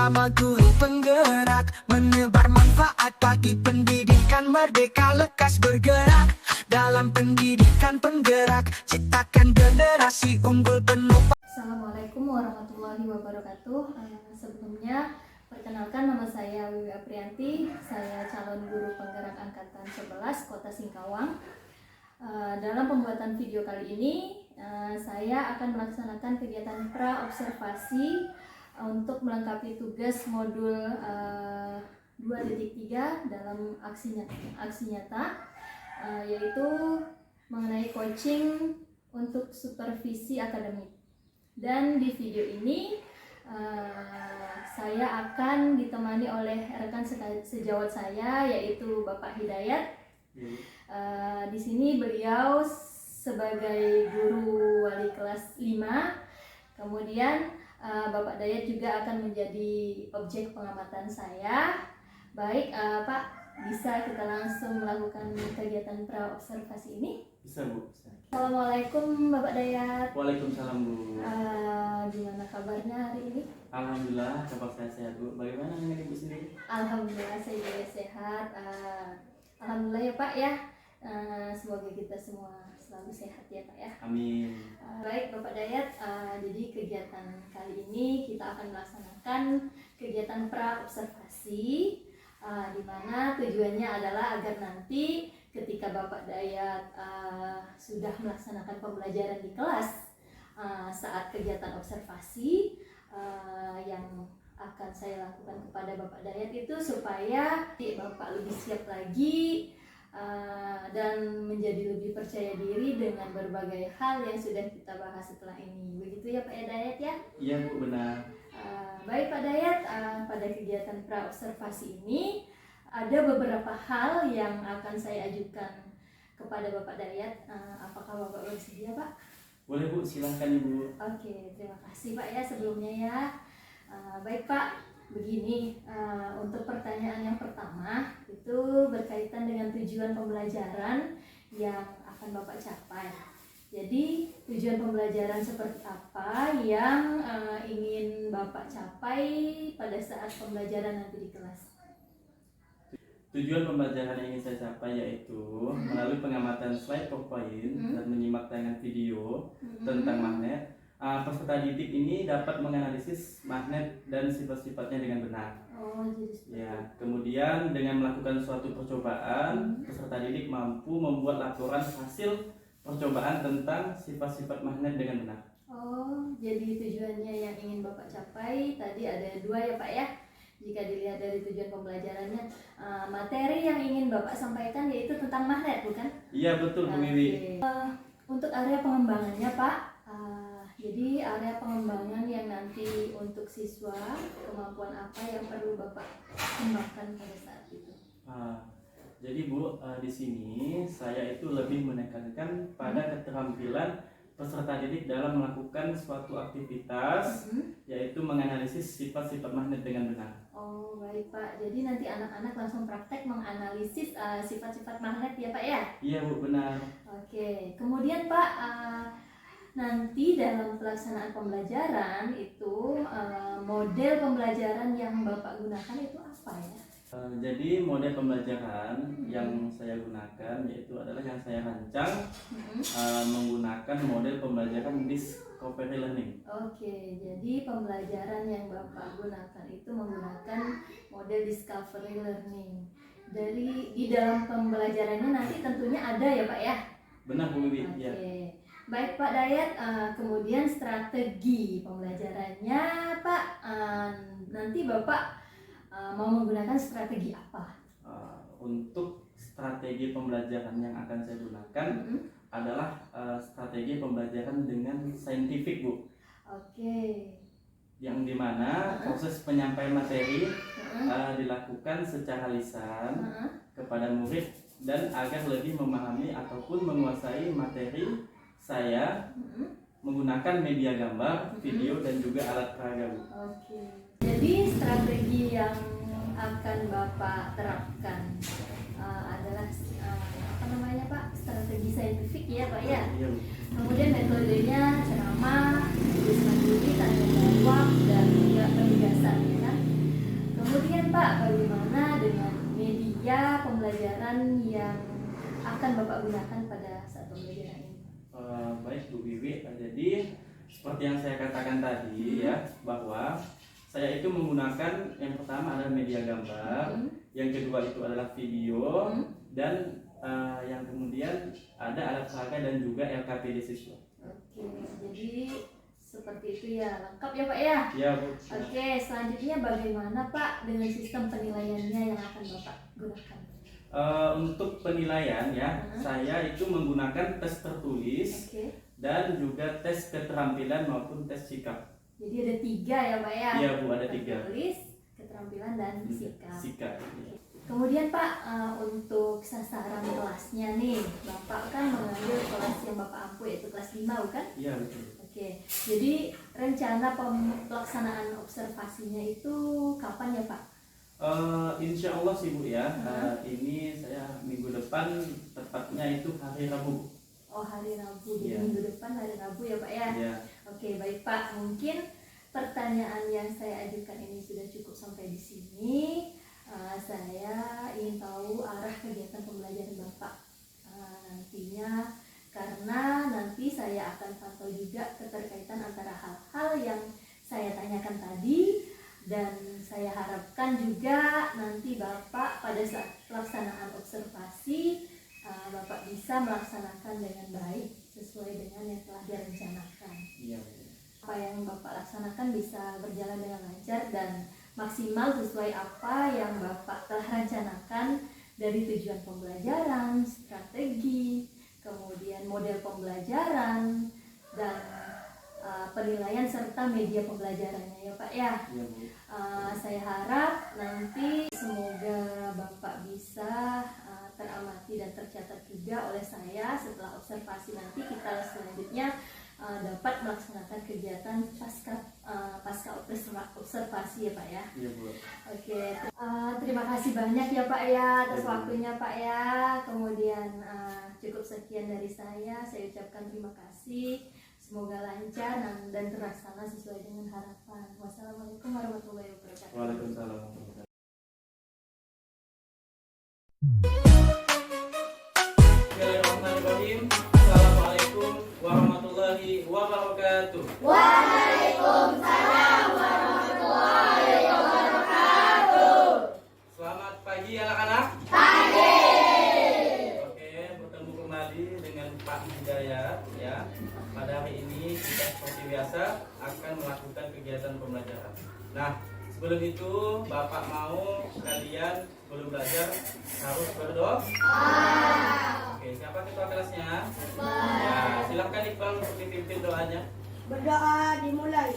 bersama guru penggerak, menebar manfaat bagi pendidikan merdeka, lekas bergerak dalam pendidikan penggerak, ciptakan generasi unggul penuh. Assalamualaikum warahmatullahi wabarakatuh. Sebelumnya perkenalkan, nama saya Wiwi Aprianti. Saya calon guru penggerak angkatan 11 Kota Singkawang. Dalam pembuatan video kali ini saya akan melaksanakan kegiatan pra-observasi untuk melengkapi tugas modul 2.3 dalam aksi nyata, yaitu mengenai coaching untuk supervisi akademik. Dan di video ini saya akan ditemani oleh rekan sejawat saya, yaitu Bapak Hidayat. Di sini beliau sebagai guru wali kelas 5. Kemudian Bapak Dayat juga akan menjadi objek pengamatan saya. Baik, Pak, bisa kita langsung melakukan kegiatan pra-observasi ini? Bisa, Bu. Bisa. Assalamualaikum Bapak Dayat. Waalaikumsalam, Bu. Gimana kabarnya hari ini? Alhamdulillah, kabar saya sehat, Bu. Bagaimana dengan Ibu sendiri? Alhamdulillah saya juga sehat. Alhamdulillah ya Pak ya. Semoga kita semua selalu sehat ya Pak ya. Amin. Baik Bapak Dayat, jadi kegiatan kali ini kita akan melaksanakan kegiatan pra-observasi, di mana tujuannya adalah agar nanti ketika Bapak Dayat sudah melaksanakan pembelajaran di kelas, saat kegiatan observasi yang akan saya lakukan kepada Bapak Dayat itu supaya Bapak lebih siap lagi dan menjadi lebih percaya diri dengan berbagai hal yang sudah kita bahas setelah ini. Begitu ya Pak Dayat ya? Iya, Bu, benar. Baik Pak Dayat, pada kegiatan pra-observasi ini ada beberapa hal yang akan saya ajukan kepada Bapak Dayat. Apakah Bapak bersedia, Pak? Boleh, Bu, silahkan Ibu. Oke, terima kasih Pak ya sebelumnya ya. Baik Pak, begini, untuk pertanyaan yang pertama itu berkaitan dengan tujuan pembelajaran yang akan Bapak capai. Jadi tujuan pembelajaran seperti apa yang ingin Bapak capai pada saat pembelajaran nanti di kelas? Tujuan pembelajaran yang ingin saya capai yaitu melalui pengamatan slide PowerPoint dan menyimak tayangan video tentang magnet, peserta didik ini dapat menganalisis magnet dan sifat-sifatnya dengan benar. Ya, kemudian dengan melakukan suatu percobaan, peserta didik mampu membuat laporan hasil percobaan tentang sifat-sifat magnet dengan benar. Oh, jadi tujuannya yang ingin Bapak capai tadi ada dua ya Pak ya. Jika dilihat dari tujuan pembelajarannya, materi yang ingin Bapak sampaikan yaitu tentang magnet, bukan? Iya, betul, Bu Wiwi. Untuk area pengembangannya Pak, jadi area pengembangan yang nanti untuk siswa, kemampuan apa yang perlu Bapak kembangkan pada saat itu? Jadi Bu, di sini saya itu lebih menekankan pada keterampilan peserta didik dalam melakukan suatu aktivitas, yaitu menganalisis sifat-sifat magnet dengan benar. Oh baik Pak, jadi nanti anak-anak langsung praktek menganalisis sifat-sifat magnet ya Pak ya? Iya Bu, benar. Oke, kemudian Pak, nanti dalam pelaksanaan pembelajaran itu model pembelajaran yang Bapak gunakan itu apa ya? Jadi model pembelajaran yang saya gunakan yaitu adalah yang saya rancang menggunakan model pembelajaran discovery learning. Oke, jadi pembelajaran yang Bapak gunakan itu menggunakan model discovery learning. Di dalam pembelajarannya nanti tentunya ada ya Pak ya? Benar Bu Wiwi. Oke. Ya. Baik Pak Dayat, kemudian strategi pembelajarannya Pak, nanti Bapak mau menggunakan strategi apa? Untuk strategi pembelajaran yang akan saya gunakan adalah strategi pembelajaran dengan saintifik Bu. Oke. Yang dimana proses penyampaian materi dilakukan secara lisan kepada murid dan agar lebih memahami ataupun menguasai materi saya menggunakan media gambar, video dan juga alat peraga Bu. Oke. Jadi strategi yang akan Bapak terapkan adalah apa namanya Pak? Strategi saintifik ya Pak ya. Iya, Bu. Kemudian metodenya ceramah, tulis mandiri, tanya jawab dan juga penugasan ya kan. Kemudian Pak, bagaimana dengan media pembelajaran yang akan Bapak gunakan pada saat pembelajaran ini? Baik Bu Wiwi, jadi seperti yang saya katakan tadi ya, bahwa saya itu menggunakan yang pertama adalah media gambar, yang kedua itu adalah video, dan yang kemudian ada alat peraga dan juga LKPD siswa. Oke, jadi seperti itu ya, lengkap ya Pak ya? Ya Bu. Oke, selanjutnya bagaimana Pak dengan sistem penilaiannya yang akan Bapak gunakan? Untuk penilaian ya, saya itu menggunakan tes tertulis dan juga tes keterampilan maupun tes sikap. Jadi ada 3 ya Pak ya? Iya Bu, ada 3. Tertulis, keterampilan, dan sikap. Sikap. Kemudian Pak, untuk sasaran kelasnya nih, Bapak kan mengambil kelas yang Bapak ampu yaitu kelas 5 bukan? Iya betul. Oke, jadi rencana pelaksanaan observasinya itu kapan ya Pak? Insya Allah sih Bu ya, ini saya minggu depan, tepatnya itu hari Rabu. Oh, hari Rabu, jadi minggu depan hari Rabu ya Pak ya? Iya. Oke, baik Pak, mungkin pertanyaan yang saya ajukan ini sudah cukup sampai di sini. Saya ingin tahu arah kegiatan pembelajaran Bapak nantinya, karena nanti saya akan pantau juga keterkaitan antara hal-hal yang saya tanyakan tadi, dan saya harapkan juga nanti Bapak pada saat pelaksanaan observasi Bapak bisa melaksanakan dengan baik sesuai dengan yang telah direncanakan. Iya. Apa yang Bapak laksanakan bisa berjalan dengan lancar dan maksimal sesuai apa yang Bapak telah rencanakan, dari tujuan pembelajaran, strategi, kemudian model pembelajaran, dan penilaian serta media pembelajarannya ya Pak ya. Iya Bu. Saya harap nanti semoga Bapak bisa teramati dan tercatat juga oleh saya. Setelah observasi nanti kita selanjutnya dapat melaksanakan kegiatan pasca observasi ya Pak ya. Iya Bu. Oke, terima kasih banyak ya Pak ya atas waktunya Pak ya. Kemudian cukup sekian dari saya ucapkan terima kasih. Semoga lancar dan terlaksana sesuai dengan harapan. Wassalamualaikum warahmatullahi wabarakatuh. Waalaikumsalam warahmatullahi wabarakatuh. Bismillahirrahmanirrahim. Assalamualaikum warahmatullahi wabarakatuh. Waalaikumsalam warahmatullahi wabarakatuh. Selamat pagi anak-anak. Pagi. Oke, bertemu kembali dengan Pak Hidayat ya. Pada hari ini kita seperti biasa akan melakukan kegiatan pembelajaran. Nah, sebelum itu Bapak mau kalian sebelum belajar harus berdoa. Oke, siapa ketua kelasnya? Ya, silahkan Iqbal untuk dipimpin doanya. Berdoa dimulai.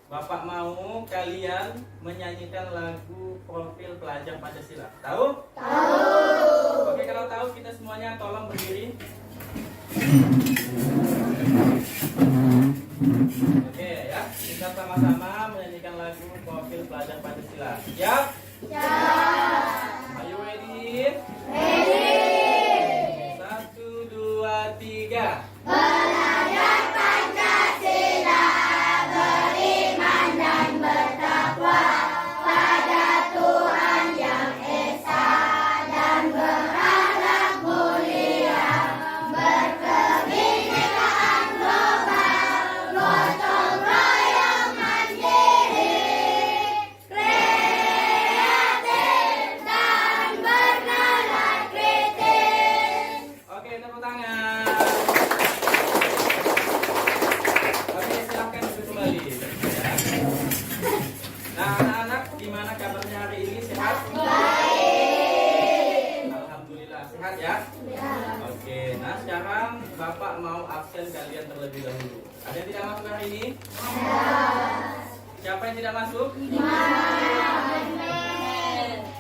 Bapak mau kalian menyanyikan lagu Profil Pelajar Pancasila. Tahu? Tahu. Oke, kalau tahu kita semuanya tolong berdiri. Oke ya, kita sama-sama menyanyikan lagu Profil Pelajar Pancasila. Siap? Siap. Ayo ready? Ready. 1, 2, 3. Belajar ujian terlebih dahulu. Ada yang tidak masuk hari ini? Siapa yang tidak masuk?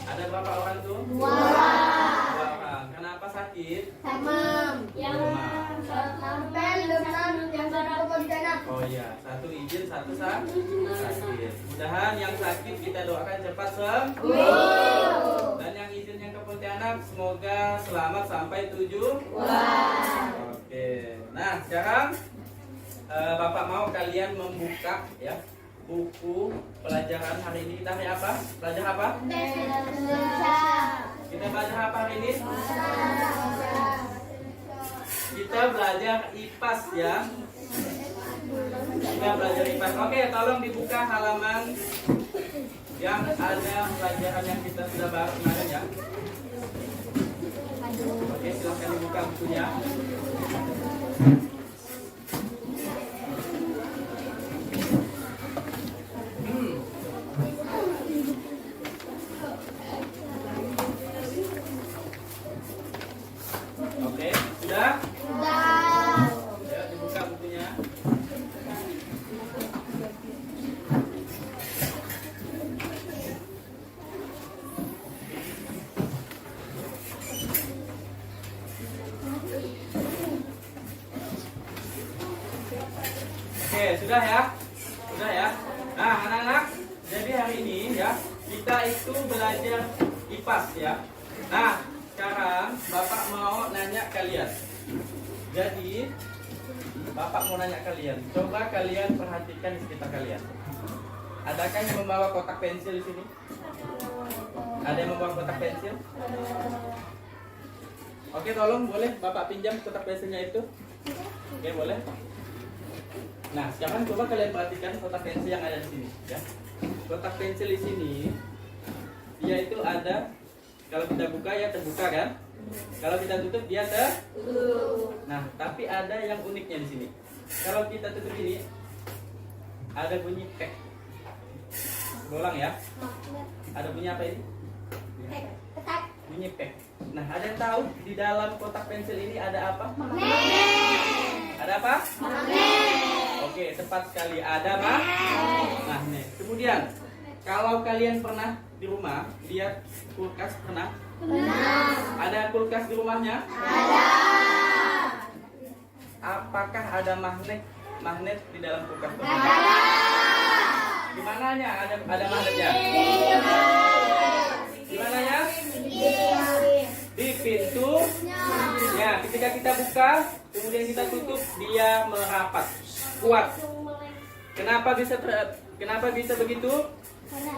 Ada berapa orang tuh? 2 orang. Kenapa sakit? Oh iya, satu izin, satu sakit. Mudahan yang sakit kita doakan cepat sembuh. Dan yang izin yang ke Pontianak semoga selamat sampai tujuan. Oke. Nah, sekarang Bapak mau kalian membuka ya buku pelajaran hari ini. Kita hari apa? Belajar apa? Kita belajar apa hari ini? Kita belajar IPAS ya. Kita belajar IPAS. Oke, tolong dibuka halaman yang ada pelajaran yang kita sudah bahas kemarin ya. Oke, silahkan dibuka bukunya. Oke, sudah? Ya, dibuka bukunya. Oke, sudah ya? Sudah ya? Nah, anak-anak, jadi hari ini ya, kita itu belajar IPAS ya. Nah, sekarang Bapak mau nanya kalian. Jadi, Bapak mau nanya kalian. Coba kalian perhatikan di sekitar kalian. Adakah yang membawa kotak pensil di sini? Ada yang membawa kotak pensil? Oke, tolong boleh Bapak pinjam kotak pensilnya itu? Oke, boleh. Nah, sekarang coba kalian perhatikan kotak pensil yang ada di sini, ya. Kotak pensil di sini, dia itu ada. Kalau kita buka ya terbuka kan? Kalau kita tutup dia tertutup. Nah, tapi ada yang uniknya di sini. Kalau kita tutup ini, ada bunyi pek. Ulang ya. Ada bunyi apa ini? Bunyi pek. Nah, ada yang tahu di dalam kotak pensil ini ada apa? Ada apa? Oke, tepat sekali. Ada magnet. Kemudian, kalau kalian pernah di rumah lihat kulkas, pernah? Ada kulkas di rumahnya? Ada. Apakah ada magnet di dalam kulkas? Ada. Di mananya ada magnetnya? Di mananya? Di pintu. Ya, ketika kita buka, kemudian kita tutup, dia merapat, kuat. Kenapa bisa begitu?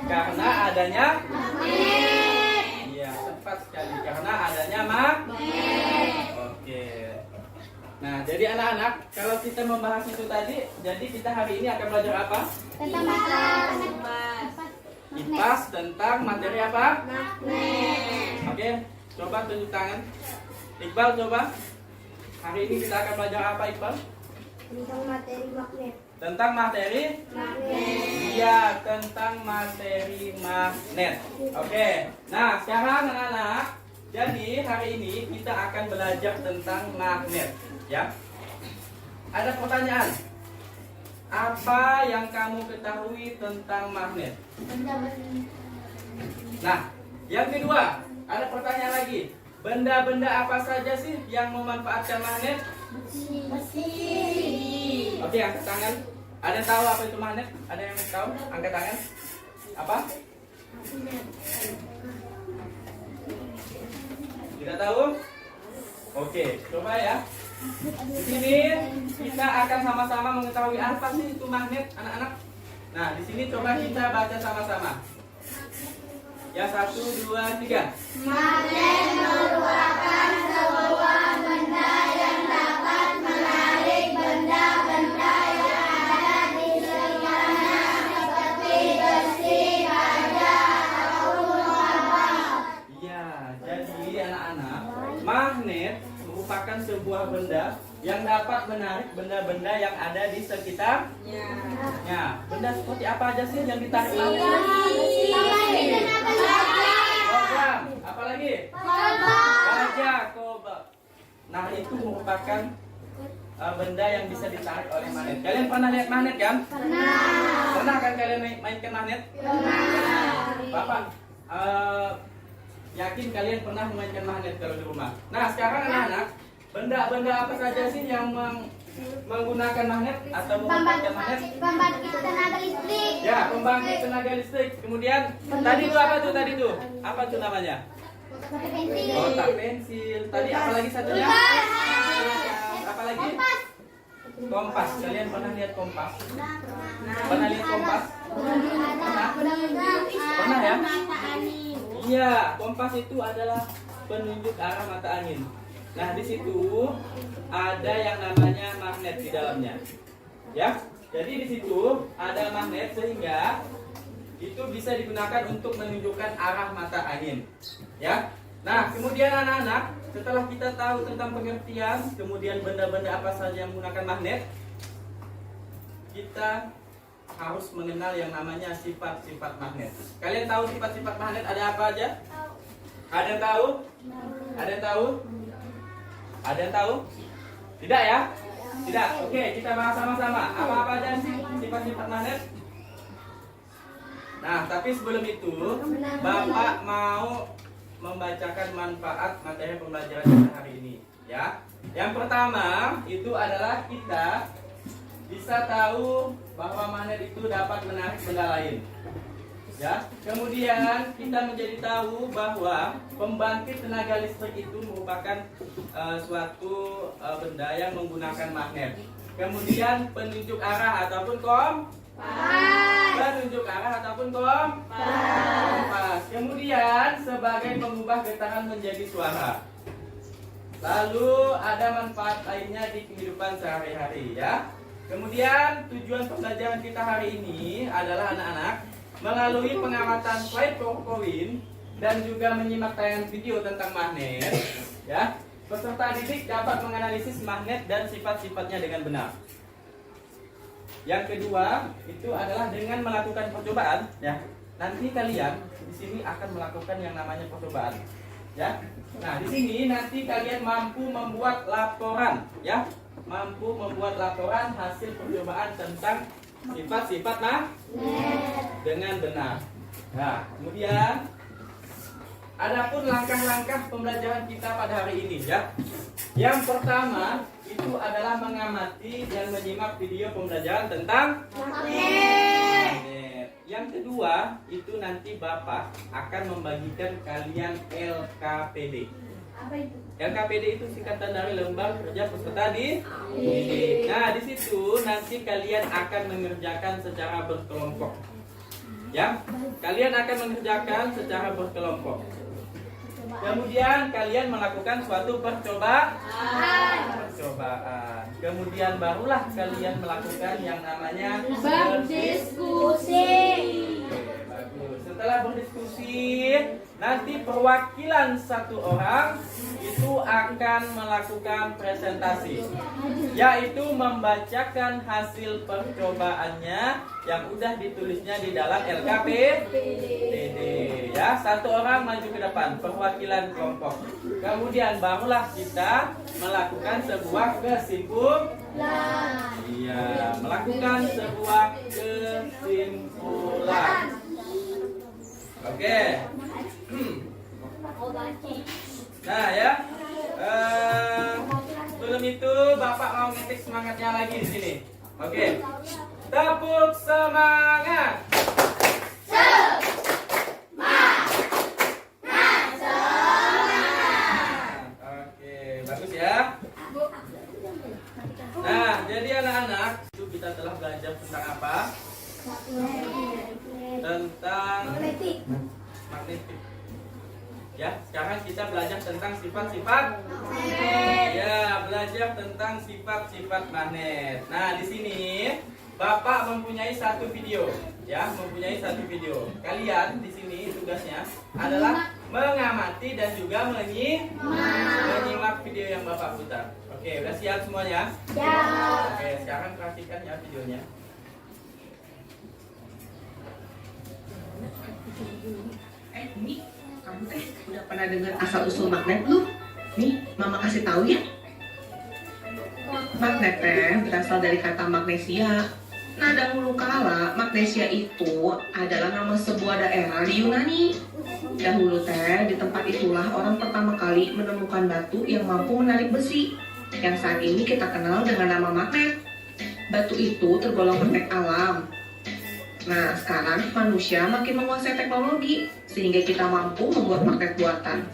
Karena adanya magnet. Iya, tepat sekali. Karena adanya magnet. Oke. Nah, jadi anak-anak, kalau kita membahas itu tadi, jadi kita hari ini akan belajar apa? Tentang IPAS tentang materi apa? Magnet. Oke, coba tunjuk tangan. Iqbal coba. Hari ini kita akan belajar apa, Iqbal? Tentang materi magnet. Tentang materi? Iya, tentang materi magnet. Oke. Nah, sekarang anak-anak, jadi hari ini kita akan belajar tentang magnet, ya. Ada pertanyaan. Apa yang kamu ketahui tentang magnet? Nah, yang kedua, ada pertanyaan lagi. Benda-benda apa saja sih yang memanfaatkan magnet? Oke, angkat tangan. Ada yang tahu apa itu magnet? Ada yang tahu? Angkat tangan. Apa? Tidak tahu? Oke, coba ya. Di sini kita akan sama-sama mengetahui apa sih itu magnet, anak-anak. Nah, di sini coba kita baca sama-sama. Ya, 1, 2, 3. Magnet merupakan sebuah benda yang dapat menarik benda-benda yang ada di sekitarnya seperti besi, baja, ataupun logam. Iya, jadi anak-anak, magnet merupakan sebuah benda yang dapat menarik benda-benda yang ada di sekitarnya. Benda seperti apa aja sih yang ditarik magnet? Logam, apalagi? Baja, kobalt. Nah, itu merupakan benda yang bisa ditarik oleh magnet. Kalian pernah lihat magnet kan? Pernah. Pernah kan kalian mainkan magnet? Pernah. Bapak yakin kalian pernah memainkan magnet kalau di rumah. Nah, sekarang anak-anak, benda-benda apa saja sih yang menggunakan magnet atau memanfaatkan magnet? Pembangkit tenaga listrik. Ya, pembangkit tenaga listrik. Kemudian tadi itu apa tuh? Tadi tuh apa tuh namanya? Kotak pensil. Kotak pensil. Tadi apa lagi satunya? Apa lagi? Kompas. Kalian pernah lihat kompas? Pernah lihat kompas? Pernah ya? Iya, kompas itu adalah penunjuk arah mata angin. Nah, di situ ada yang namanya magnet di dalamnya. Ya. Jadi di situ ada magnet sehingga itu bisa digunakan untuk menunjukkan arah mata angin. Ya. Nah, kemudian anak-anak, setelah kita tahu tentang pengertian, kemudian benda-benda apa saja yang menggunakan magnet, kita harus mengenal yang namanya sifat-sifat magnet. Kalian tahu sifat-sifat magnet ada apa aja? Ada yang tahu? Ada yang tahu? Ada yang tahu? Tidak ya? Tidak. Oke, kita bahas sama-sama. Apa-apa aja sih sifat-sifat magnet? Nah, tapi sebelum itu, Bapak mau membacakan manfaat materi pembelajaran kita hari ini, ya. Yang pertama itu adalah kita bisa tahu bahwa magnet itu dapat menarik benda lain. Ya. Kemudian kita menjadi tahu bahwa pembangkit tenaga listrik itu merupakan suatu benda yang menggunakan magnet. Kemudian penunjuk arah ataupun penunjuk arah ataupun kompas. Kemudian sebagai pengubah getaran menjadi suara. Lalu ada manfaat lainnya di kehidupan sehari-hari, ya. Kemudian tujuan pembelajaran kita hari ini adalah anak-anak melalui pengamatan slide PowerPoint dan juga menyimak tayangan video tentang magnet, ya. Peserta didik dapat menganalisis magnet dan sifat-sifatnya dengan benar. Yang kedua itu adalah dengan melakukan percobaan, ya. Nanti kalian di sini akan melakukan yang namanya percobaan, ya. Nah, di sini nanti kalian mampu membuat laporan, ya. Mampu membuat laporan hasil percobaan tentang sifat-sifat magnet dengan benar. Nah, kemudian adapun langkah-langkah pembelajaran kita pada hari ini, ya. Yang pertama itu adalah mengamati dan menyimak video pembelajaran tentang magnet. Yang kedua itu nanti Bapak akan membagikan kalian LKPD. Apa itu? LKPD itu singkatan dari lembar kerja peserta didik. Nah, di situ nanti kalian akan mengerjakan secara berkelompok. Ya, kalian akan mengerjakan secara berkelompok. Kemudian kalian melakukan suatu percobaan. Kemudian barulah kalian melakukan yang namanya Berdiskusi. Bagus. Setelah berdiskusi, nanti perwakilan satu orang itu akan melakukan presentasi, yaitu membacakan hasil percobaannya yang udah ditulisnya di dalam LKPD. Ya, satu orang maju ke depan, perwakilan kelompok. Kemudian barulah kita melakukan sebuah kesimpulan. Iya, melakukan sebuah kesimpulan. Oke. Nah, ya. Sebelum itu Bapak mau ngetik semangatnya lagi di sini. Oke. Tepuk semangat. Oke, bagus ya. Nah, jadi anak-anak, itu kita telah belajar tentang apa? Tentang magnetik. Ya, sekarang kita belajar tentang sifat-sifat magnet. Ya, belajar tentang sifat-sifat magnet. Nah, di sini Bapak mempunyai satu video, ya, mempunyai satu video. Kalian di sini tugasnya adalah mengamati dan juga menyimak video yang Bapak putar. Oke, udah siap semuanya? Ya. Oke, sekarang perhatikan ya videonya. Nih, kamu udah pernah dengar asal usul magnet lu? Nih, Mama kasih tahu ya. Magnet berasal dari kata magnesia. Nah, dahulu kala magnesia itu adalah nama sebuah daerah di Yunani. Dahulu di tempat itulah orang pertama kali menemukan batu yang mampu menarik besi, yang saat ini kita kenal dengan nama magnet. Batu itu tergolong magnet alam. Nah, sekarang manusia makin menguasai teknologi sehingga kita mampu membuat magnet buatan.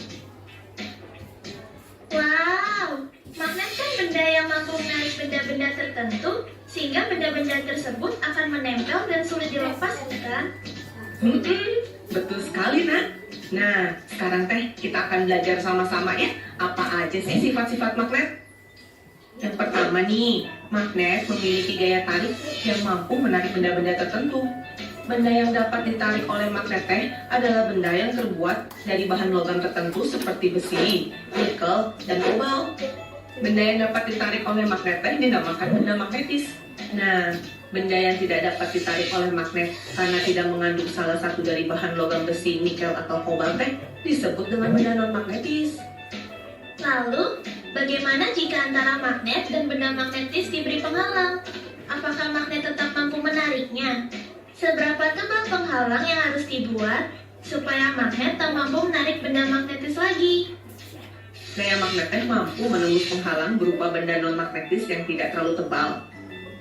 Wow, magnet kan benda yang mampu menarik benda-benda tertentu sehingga benda-benda tersebut akan menempel dan sulit dilepas, bukan? Betul sekali, Nak. Nah, sekarang kita akan belajar sama-sama ya, apa aja sih sifat-sifat magnet? Yang pertama nih, magnet memiliki gaya tarik yang mampu menarik benda-benda tertentu. Benda yang dapat ditarik oleh magnet adalah benda yang terbuat dari bahan logam tertentu seperti besi, nikel, dan kobalt. Benda yang dapat ditarik oleh magnet dinamakan benda magnetis. Nah, benda yang tidak dapat ditarik oleh magnet karena tidak mengandung salah satu dari bahan logam besi, nikel, atau kobalt disebut dengan benda non-magnetis. Lalu, bagaimana jika antara magnet dan benda magnetis diberi penghalang? Apakah magnet tetap mampu menariknya? Seberapa tebal penghalang yang harus dibuat supaya magnet tak mampu menarik benda magnetis lagi? Gaya magnet mampu menembus penghalang berupa benda non-magnetis yang tidak terlalu tebal.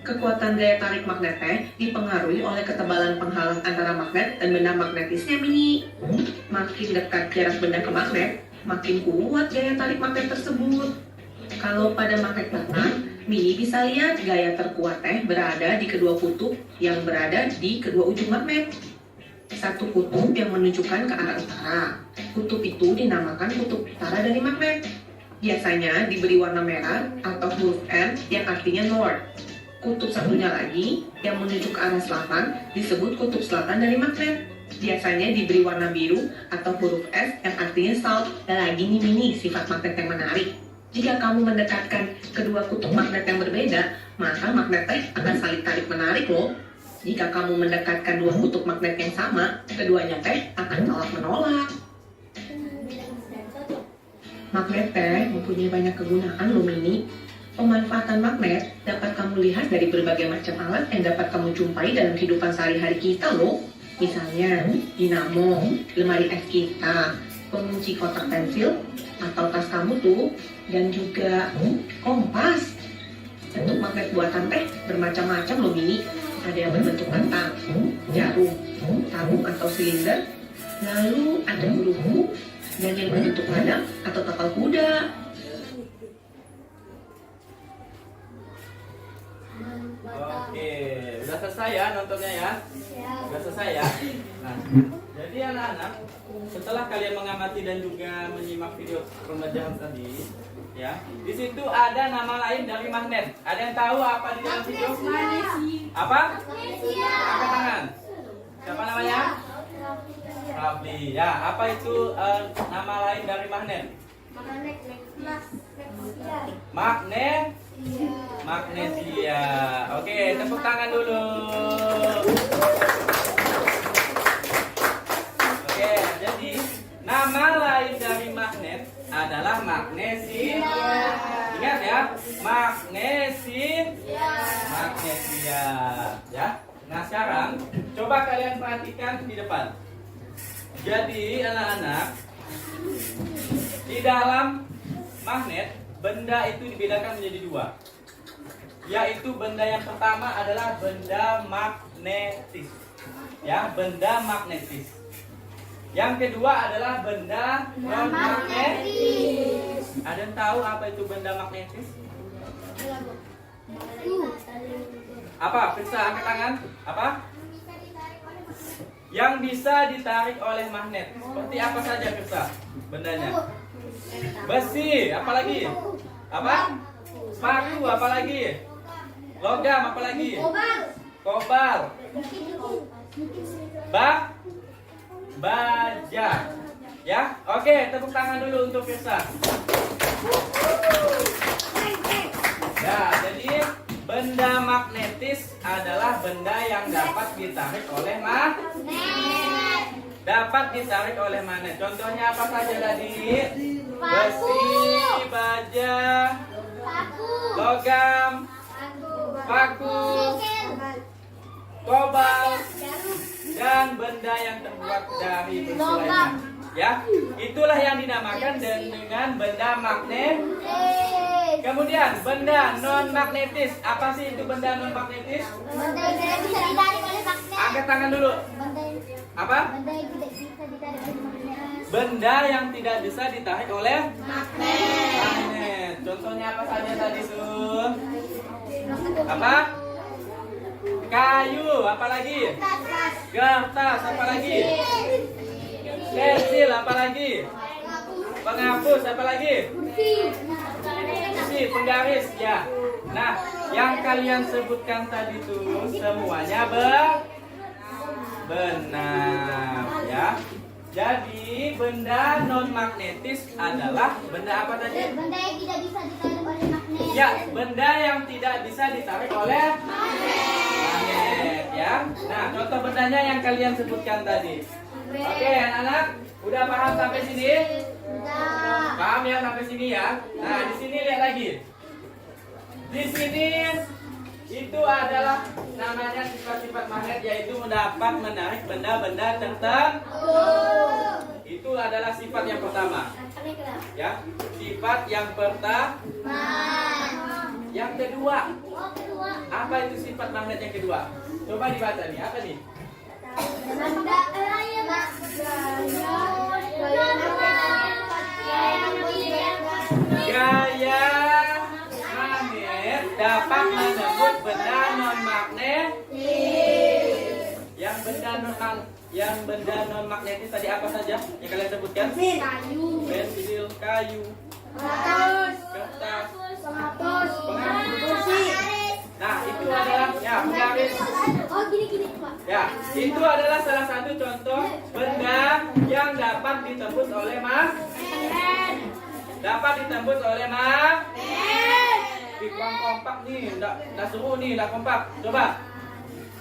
Kekuatan gaya tarik magnet dipengaruhi oleh ketebalan penghalang antara magnet dan benda magnetisnya, Mini. Makin dekat jarak benda ke magnet, makin kuat gaya tarik magnet tersebut. Kalau pada magnet batang, Mini bisa lihat gaya terkuat berada di kedua kutub yang berada di kedua ujung magnet. Satu kutub yang menunjukkan ke arah utara. Kutub itu dinamakan kutub utara dari magnet. Biasanya diberi warna merah atau huruf N yang artinya north. Kutub satunya lagi yang menuju ke arah selatan disebut kutub selatan dari magnet. Biasanya diberi warna biru atau huruf S yang artinya south. Dan lagi nih Mini, sifat magnet yang menarik. Jika kamu mendekatkan kedua kutub magnet yang berbeda, maka magnet akan saling tarik menarik loh. Jika kamu mendekatkan dua kutub magnet yang sama, keduanya akan tolak menolak. Magnet mempunyai banyak kegunaan loh Mini. Pemanfaatan magnet dapat kamu lihat dari berbagai macam alat yang dapat kamu jumpai dalam kehidupan sehari-hari kita loh. Misalnya dinamo, lemari es kita, pengunci kotak pensil, atau tas kamu tuh, dan juga kompas. Bentuk magnet buatan bermacam-macam loh Mini. Ada yang berbentuk batang, jarum, tabung atau silinder, lalu ada huruf, dan yang berbentuk ladang atau tapal kuda. Oke, udah selesai ya nontonnya ya? Udah selesai ya? Nah, jadi anak-anak, setelah kalian mengamati dan juga menyimak video pembelajaran tadi, ya, di situ ada nama lain dari magnet. Ada yang tahu apa di dalam video? Apa? Angkat tangan. Siapa namanya? Rafli. Ya, apa itu nama lain dari magnet? Magnet. Magnesia. Oke, tepuk tangan dulu. Oke, jadi nama lain dari magnet adalah magnesia. Ingat ya, magnesia. Ya. Nah, sekarang coba kalian perhatikan di depan. Jadi anak-anak, di dalam magnet benda itu dibedakan menjadi dua, yaitu benda yang pertama adalah benda magnetis, ya, benda magnetis. Yang kedua adalah benda non magnetis. Ada yang tahu apa itu benda magnetis? Apa? Periksa, angkat tangan. Apa? Yang bisa ditarik oleh magnet. Seperti apa saja periksa bendanya? Besi, apalagi? Apa? Paku, apalagi? Logam, apalagi? Kobal. Baja. Ya, oke, tepuk tangan dulu untuk Firsa. Ya, jadi benda magnetis adalah benda yang dapat ditarik oleh magnet. Dapat ditarik oleh magnet. Contohnya apa saja tadi? Besi, baja, logam, paku, kobalt, dan benda yang terbuat dari besi lainnya. Ya, itulah yang dinamakan dengan benda magnet. Kemudian benda non magnetis. Apa sih itu benda non magnetis? Benda yang tidak bisa ditarik oleh magnet. Angkat tangan dulu. Apa? Benda yang tidak bisa ditarik oleh magnet. Benda yang tidak bisa ditarik oleh magnet. Contohnya apa saja tadi tuh? Apa? Kayu, apa lagi? Kertas, apa lagi? Pensil, apa lagi? Penghapus, apa lagi? Kursi, penggaris, ya. Nah, yang kalian sebutkan tadi tuh semuanya benar, ya. Jadi benda non magnetis adalah benda apa tadi? Benda yang tidak bisa ditarik oleh magnet. Ya, benda yang tidak bisa ditarik oleh magnet, ya. Nah, contoh bendanya yang kalian sebutkan tadi. Oke, anak-anak, udah paham sampai sini? Sudah. Paham ya sampai sini ya? Nah, di sini lihat lagi. Di sini itu adalah namanya sifat-sifat magnet, yaitu dapat menarik benda-benda tertentu. Itu adalah sifat yang pertama. Ya, sifat yang pertama. Yang kedua, apa itu sifat magnet yang kedua? Coba dibaca nih, apa nih? Gaya magnet dapat menembus benda non magnet. Yang benda non magnetis tadi apa saja yang kalian sebutkan? Pensil, kayu, kertas, penghapus. Nah, itu adalah ya penggaris. Oh, gini Pak. Ya, itu adalah salah satu contoh benda yang dapat ditembus oleh magnet. Dapat ditembus oleh magnet. Kurang kompak nih, enggak suruh nih, enggak kompak. Coba.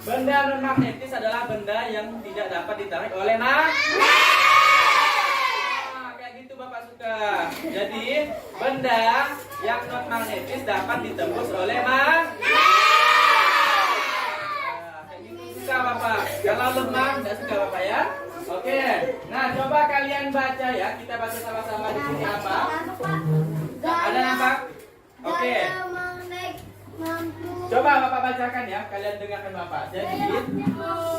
Benda non magnetis adalah benda yang tidak dapat ditarik oleh magnet. Nah, kayak gitu Bapak suka. Jadi, benda yang non magnetis dapat ditembus oleh magnet. Suka Bapak. Kalau lemah tidak suka Bapak ya. Oke. Nah, coba kalian baca ya. Kita baca sama-sama di sini apa? Ada nampak? Oke. Coba Bapak bacakan ya. Kalian dengarkan Bapak. Jadi,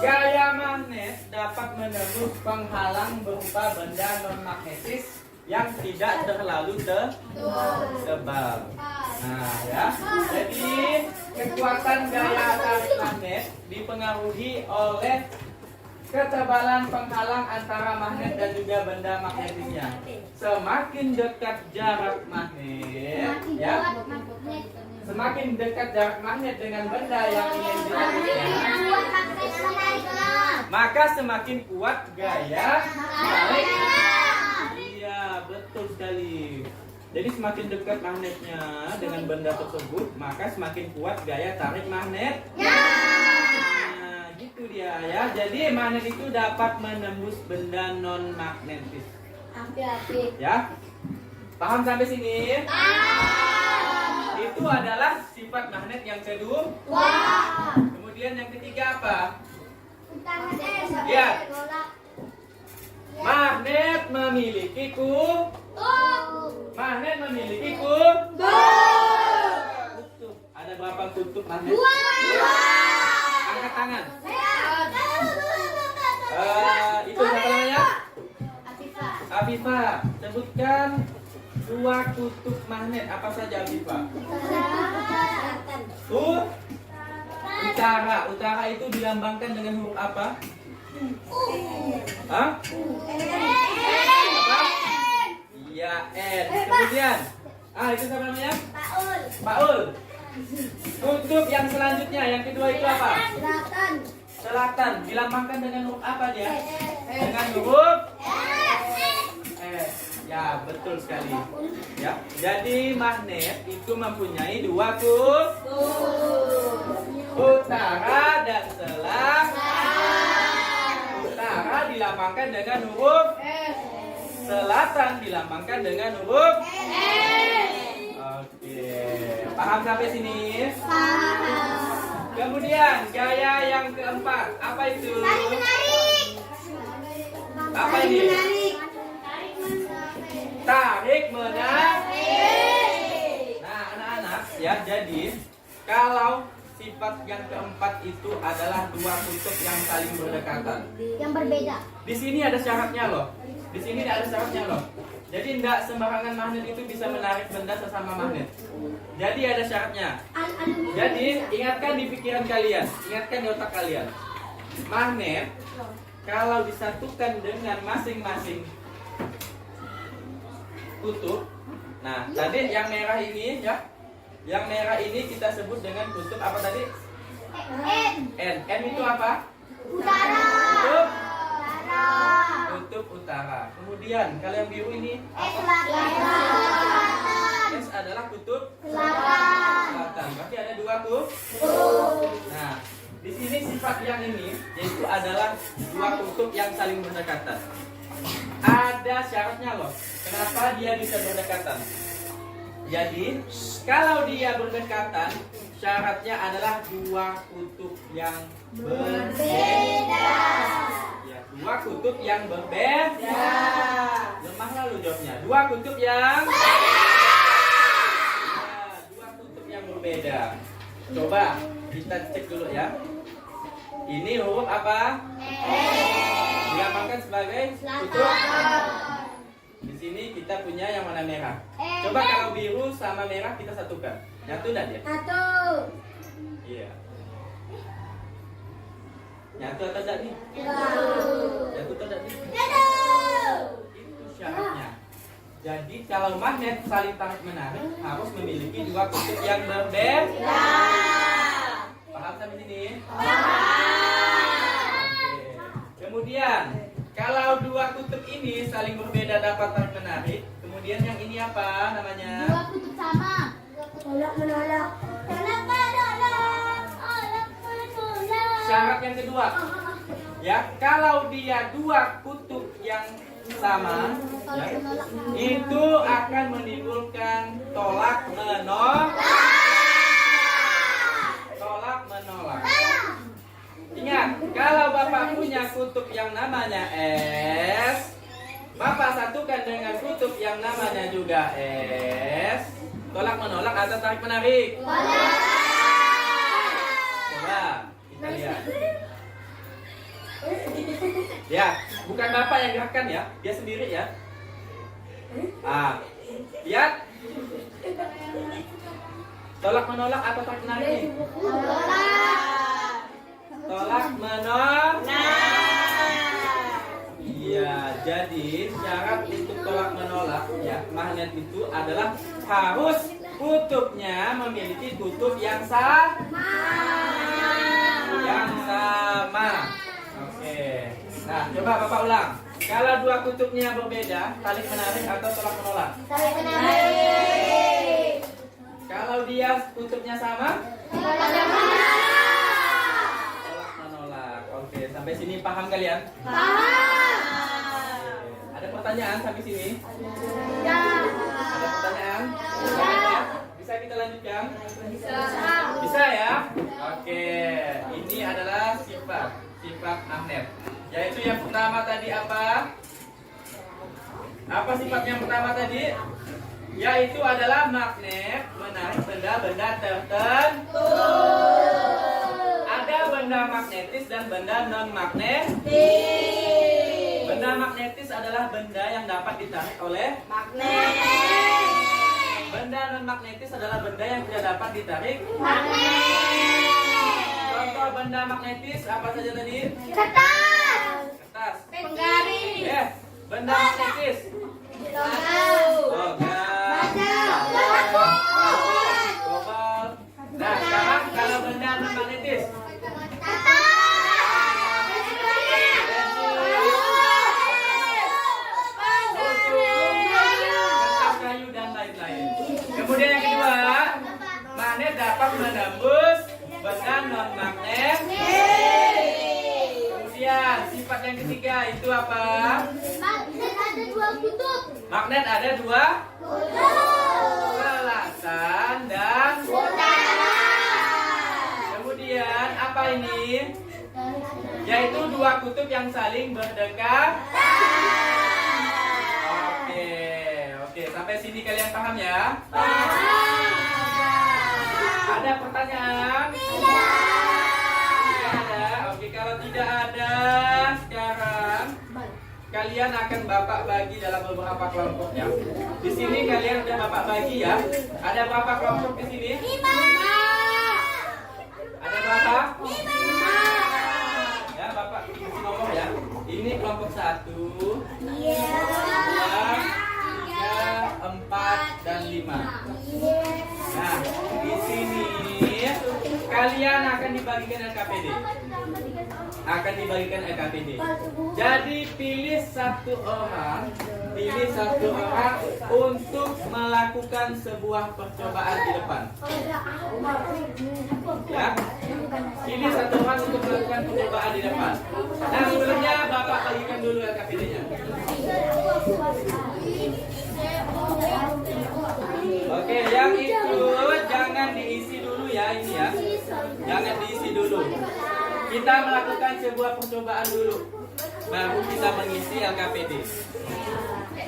gaya magnet dapat menembus penghalang berupa benda non magnetis yang tidak terlalu tebal. Nah, ya. Jadi, kekuatan gaya tarik magnet dipengaruhi oleh ketebalan penghalang antara magnet dan juga benda magnetisnya. Semakin dekat jarak magnet, ya. Semakin dekat jarak magnet dengan benda yang ingin ditariknya, maka semakin kuat gaya tarik. Iya, betul sekali. Jadi semakin dekat magnetnya dengan benda tersebut, maka semakin kuat gaya tarik magnet. Nah, gitu dia ya. Jadi magnet itu dapat menembus benda non magnetis. Ya, paham sampai sini? Itu adalah sifat magnet yang kedua. Kemudian yang ketiga apa? Ya. Magnet memiliki magnet memiliki kutub. Ada berapa kutub magnet? Angkat tangan. Itu siapa namanya? Afifah. Sebutkan 2 kutub magnet. Apa saja Afifah? Utara. Utara itu dilambangkan dengan huruf apa? Hah? Apa? Iya, N. Kemudian, itu siapa namanya? Paul. Kutub yang selanjutnya, yang kedua itu apa? Selatan. Dilambangkan dengan huruf apa dia? Dengan huruf S. Ya, betul sekali. Ya, jadi magnet itu mempunyai 2 kutub. Utara dan selatan. Utara dilambangkan dengan huruf S. Selatan dilambangkan dengan huruf S. Oke. Paham sampai sini? Paham. Kemudian gaya yang keempat, apa itu? Tarik menarik. Apa ini? Menarik. Tarik menarik. Nah, anak-anak ya, jadi kalau sifat yang keempat itu adalah dua kutub yang saling berdekatan. Yang berbeda. Di sini ada syaratnya loh. Di sini ada syaratnya loh. Jadi tidak sembarangan magnet itu bisa menarik benda sesama magnet. Jadi ada syaratnya. Jadi ingatkan di pikiran kalian, ingatkan di otak kalian. Magnet kalau disatukan dengan masing-masing kutub. Nah, tadi yang merah ini ya. Yang merah ini kita sebut dengan kutub apa tadi? N. N itu apa? Utara. Kutub Utara. kutub utara. Kemudian kalau yang biru ini Selatan. S adalah kutub Selatan. selatan. Berarti ada dua kutub. Nah, di sini sifat yang ini yaitu adalah dua kutub yang saling berdekatan. Ada syaratnya loh. Kenapa dia bisa berdekatan? Jadi, kalau dia berdekatan, syaratnya adalah dua kutub yang berbeda. Ya, dua kutub yang berbeda. Lemah lalu jawabnya. Dua kutub yang dua kutub yang berbeda. Coba kita cek dulu ya. Ini huruf apa? Dilambangkan sebagai kutub. Di sini kita punya yang warna merah. Coba kalau biru sama merah kita satukan. Nyatu enggak dia? Satu. Iya. Nyatu atau enggak nih? Nyatu atau enggak nih? Itu syaratnya. Jadi kalau magnet saling tarik menarik harus memiliki dua kutub yang berbeda. Paham sampai sini? Paham. Oke. Kemudian kalau dua kutub ini saling berbeda dapat tarik menarik, kemudian yang ini apa namanya? Dua kutub sama. Tolak menolak. Tolak menolak. Tolak menolak. Syarat yang kedua, ya kalau dia dua kutub yang sama, ya, itu akan menimbulkan tolak menolak. Tolak menolak. Ingat, kalau Bapak punya kutub yang namanya S, Bapak satukan dengan kutub yang namanya juga S, tolak menolak atau tarik menarik? Coba kita lihat. Ya, bukan Bapak yang gerakan ya, dia sendiri ya. Lihat. Tolak menolak atau tarik menarik? Tolak menolak. Iya, jadi syarat untuk tolak menolak ya magnet itu adalah harus kutubnya memiliki kutub yang sama. Yang sama. Oke. Nah, coba Bapak ulang. Kalau dua kutubnya berbeda, tarik menarik atau tolak menolak? Tarik menarik. Kalau dia kutubnya sama? Tolak menolak. Tolak menolak. Oke, sampai sini paham kalian? Paham. Ada pertanyaan sampai sini? Ya. Ada pertanyaan? Ya. Bisa kita lanjutkan? Bisa. Bisa ya? Oke, ini adalah sifat magnet. Yaitu yang pertama tadi apa? Apa sifat yang pertama tadi? Yaitu adalah magnet menarik benda-benda tertentu. Ada benda magnetis dan benda non-magnetis. Benda magnetis adalah benda yang dapat ditarik oleh magnet. Benda non-magnetis adalah benda yang tidak dapat ditarik magnet. Contoh benda magnetis apa saja tadi? Kertas. Kertas. Penggaris. Benda magnetis. Logam. Kobalt. Nah, sekarang kalau benda non-magnetis. Kertas, kayu dan lain-lain. Kemudian yang kedua, magnet dapat menembus benda non-magnet. Kemudian sifat yang ketiga itu apa? Magnet ada dua kutub. Magnet ada dua Kutub. selatan dan Kemudian apa ini? Yaitu dua kutub yang saling berdekat. Oke, sampai sini kalian paham ya? Ada pertanyaan? Tidak ada. Oke, kalau tidak ada, sekarang kalian akan Bapak bagi dalam beberapa kelompok ya. Di sini kalian udah Bapak bagi ya. Ada berapa kelompok di sini? 5. Ada berapa? 5. Ya, Bapak kasih nomor ya. Ini kelompok 1, 2, 3, 4, dan 5. Nah, di sini kalian akan dibagikan LKPD. Jadi pilih satu orang untuk melakukan sebuah percobaan di depan. Ya, pilih satu orang untuk melakukan percobaan di depan. Nah, sebelumnya Bapak bagikan dulu LKPD-nya. Oke, yang itu jangan diisi dulu ya, ini ya. Jangan diisi dulu. Kita melakukan sebuah percobaan dulu, baru kita mengisi LKPD.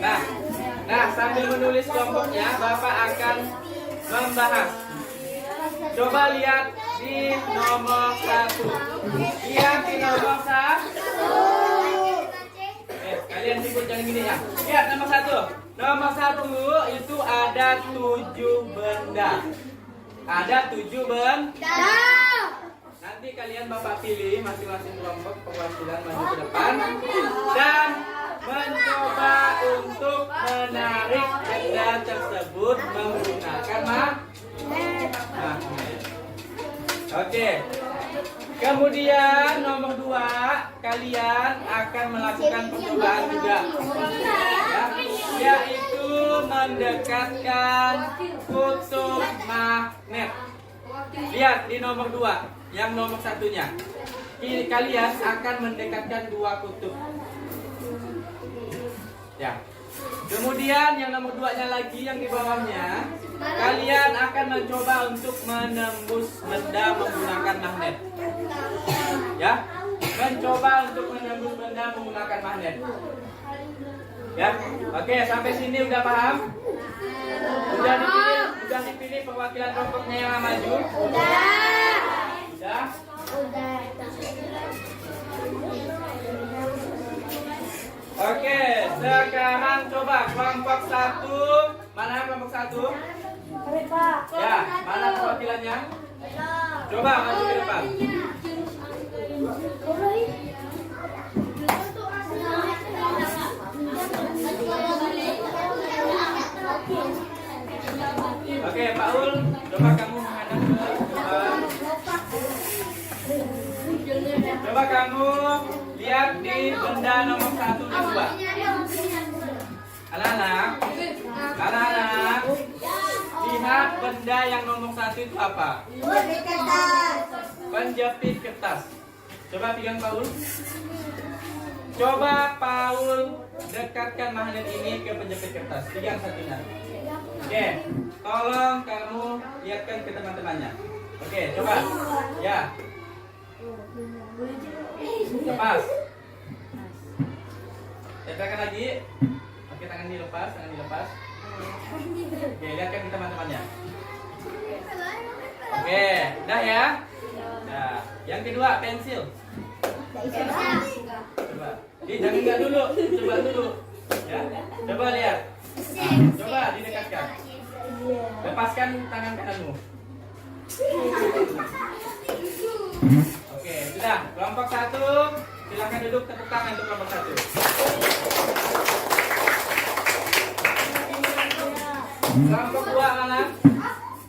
Nah, sambil menulis kelompoknya, Bapak akan membahas. Coba lihat di nomor 1. Lihat di nomor 1. Kalian sibuk jangan gini ya. Lihat nomor 1. Nomor 1 itu ada 7 benda. Ada 7 benda. Nanti kalian Bapak pilih masing-masing kelompok perwakilan maju ke depan dan mencoba untuk menarik benda tersebut menggunakan magnet. Oke. Kemudian nomor 2, kalian akan melakukan percobaan juga, ya, yaitu mendekatkan kutub magnet. Lihat di nomor 2, yang nomor 1-nya. Kalian akan mendekatkan 2 kutub. Ya. Kemudian yang nomor 2-nya lagi yang di bawahnya, kalian akan mencoba untuk menembus benda menggunakan magnet. Ya, mencoba untuk menembus benda menggunakan magnet. Ya, oke, sampai sini udah paham? Udah dipilih perwakilan kelompoknya yang maju? Udah. Oke, sekarang coba kelompok 1. Mana kelompok 1? Ya, mana perwakilannya? Coba maju ke depan. Oke, Pak Ul, coba kamu menghadap ke depan. Coba kamu lihat di benda nomor 1 dan 2. Anak-anak, lihat benda yang nomor 1 itu apa? Penjepit kertas. Coba pegang Paul. Coba Paul dekatkan magnet ini ke penjepit kertas. Pegang satunya. Oke, tolong kamu lihatkan ke teman-temannya. Oke, coba. Ya. Lepas. Tempelkan lagi. Oke, tangan dilepas. Oke, lihatkan ke teman-temannya. Oke, udah ya. Nah, yang kedua pensil. Coba. Jangan enggak dulu. Coba dulu. Ya. Coba lihat. Coba didekatkan. Lepaskan tangan kananmu. Oke, sudah. Kelompok 1, silakan duduk, tepuk tangan untuk kelompok 1. Kelompok 2 mana?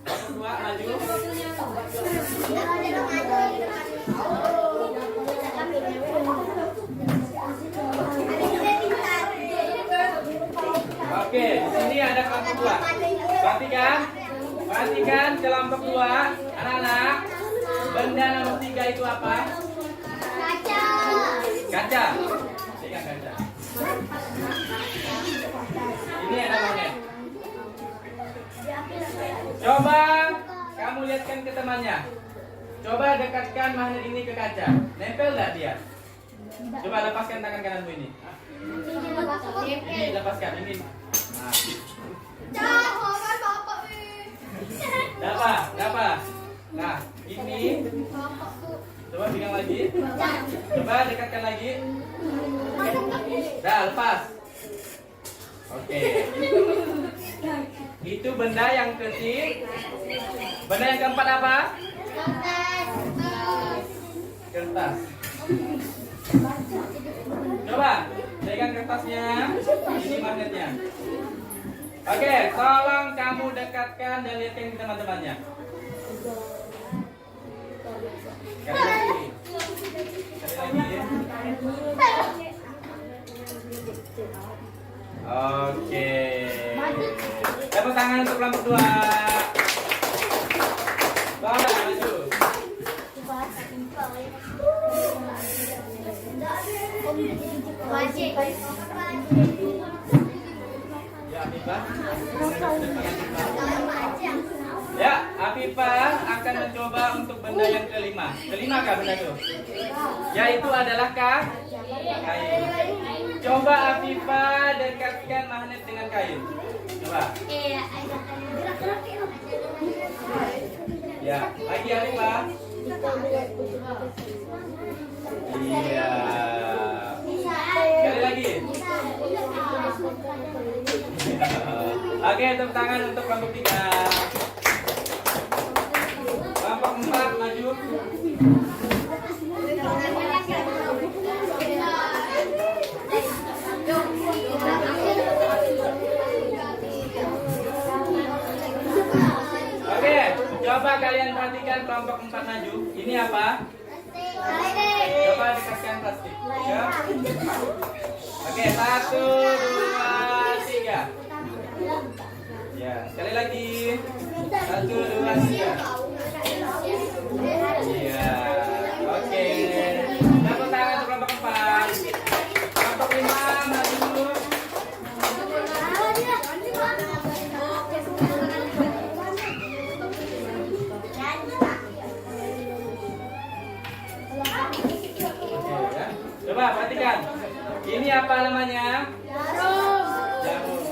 Kelompok 2 maju. Oke, di sini ada kelompok 2. Perhatikan kelompok 2, anak-anak. Benda nomor 3 itu apa? Kaca. Pegang kaca. Ini ada magnet. Coba kamu lihatkan ke temannya. Coba dekatkan magnet ini ke kaca. Nempel nggak dia? Coba lepaskan tangan kananmu ini. Ini lepaskan ini. Nah. Dapat. Nah, ini. Coba pegang lagi. Coba dekatkan lagi. Dah, lepas. Oke. Itu benda yang ketiga. Benda yang keempat apa? Kertas. Coba pegang kertasnya. Ini magnetnya. Oke, tolong kamu dekatkan dan lihatkan ke teman-temannya. Sekali lagi. Oke. Tepuk tangan untuk kelompok 2. Bawa maju. Ya, Afifah. Ya, Afifah akan mencoba untuk benda yang kelima. Kelima kah benda itu? Yaitu adalah kain. Coba Afifah dekatkan magnet dengan kain. Coba. Ya, lagi Afifah. Iya. Sekali lagi. Oke, tepuk tangan untuk kelompok 3. Kelompok 4 maju. Oke, coba kalian perhatikan kelompok 4 maju. Ini apa? Coba dekatkan plastik. Ya. Oke, 1, 2, 3. Ya, sekali lagi. 1, 2, 3. Iya. Oke. Tepuk tangan untuk kelompok 4. Kelompok 5 maju. Coba perhatikan. Ini apa namanya? Jarum.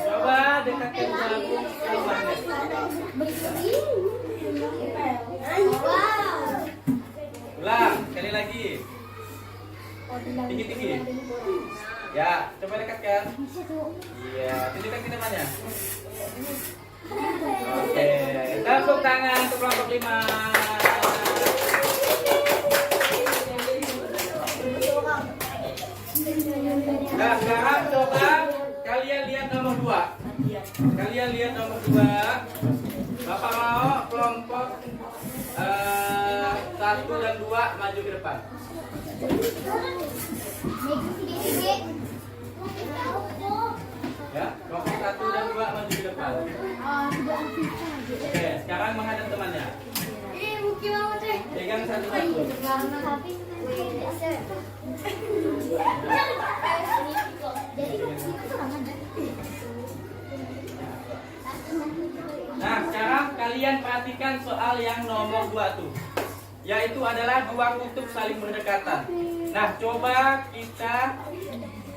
Coba dekatkan jarum ke magnet. Ulang, sekali lagi. Tinggi-tinggi. Ya, coba dekatkan. Iya, tunjukkan ke temannya. Oke, tepuk tangan untuk kelompok 5. Nah, sekarang coba kalian lihat nomor 2. Kalian lihat nomor 2. Bapak mau kelompok 1 dan 2 maju ke depan. Ya, kelompok 1 dan 2 maju ke depan. Oke, sekarang menghadap temannya. Pegang satu-satu. Nah, sekarang kalian perhatikan soal yang nomor 2 tuh. Yaitu adalah 2 kutub saling berdekatan. Nah, coba kita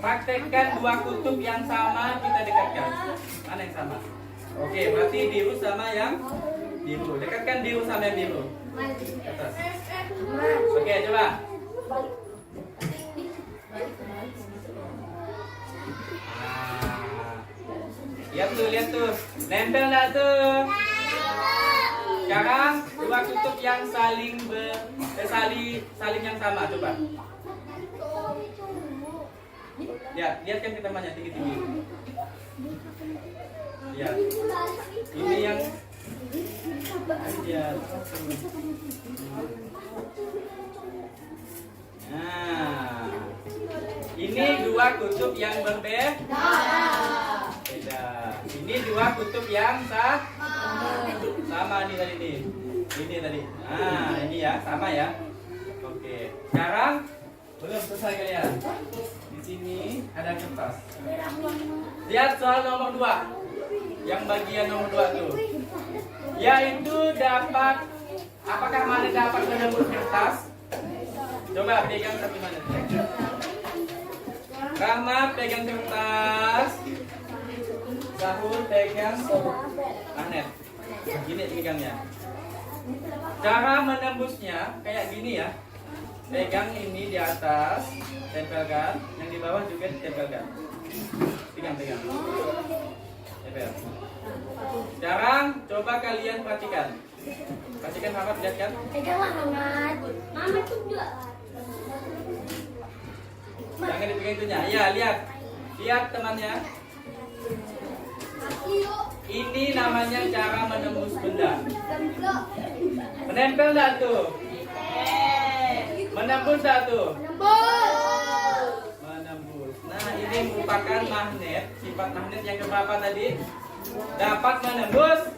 praktekkan 2 kutub yang sama kita dekatkan. Mana yang sama? Oke, berarti biru sama yang biru. Dekatkan biru sama yang biru. Atas. Oke, coba. Lihat tuh. Nempel nggak tuh? Sekarang 2 kutub yang saling yang sama, coba. Ya, lihatkan ke temannya tinggi-tinggi. Ya. Ini yang ya. Nah, ini 2 kutub yang berbeda. Beda. Ini 2 kutub yang sama nih tadi nih. Ini tadi. Nah, ini ya, sama ya. Oke. Sekarang belum selesai kalian. Di sini ada kertas. Lihat soal nomor 2. Yang bagian nomor 2 tuh. Yaitu dapat Apakah Manet dapat menembus kertas? Coba pegang satu Manet. Rahmat pegang kertas. Sahur pegang Manet. Gini pegangnya. Cara menembusnya kayak gini ya. Pegang ini di atas, tempelkan. Yang di bawah juga ditempelkan. Pegang. Tempel. Sekarang coba kalian perhatikan. Perhatikan Rahmat, lihat kan? Peganglah Mamat. Mamat juga. Jangan dipegang itunya. Ya, lihat. Lihat temannya. Ini namanya cara menembus benda. Menempel dah tuh. Menembus dah tuh. Menembus. Nah, ini merupakan magnet. Sifat magnet yang keberapa tadi? Dapat menembus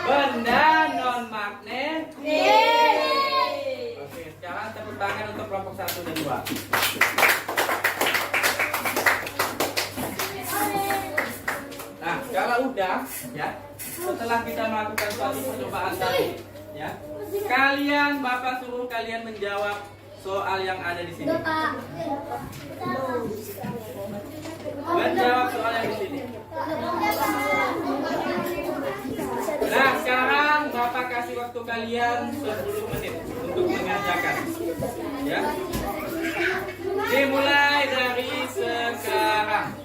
benda non magnet. Oke, sekarang tepuk tangan untuk kelompok 1 dan 2. Nah, kalau udah ya, setelah kita melakukan suatu percobaan tadi, ya, Bapak suruh kalian menjawab soal yang ada di sini. Menjawab soal yang di sini. Nah, sekarang Bapak kasih waktu kalian 10 menit untuk mengerjakan. Ya. Dimulai dari sekarang.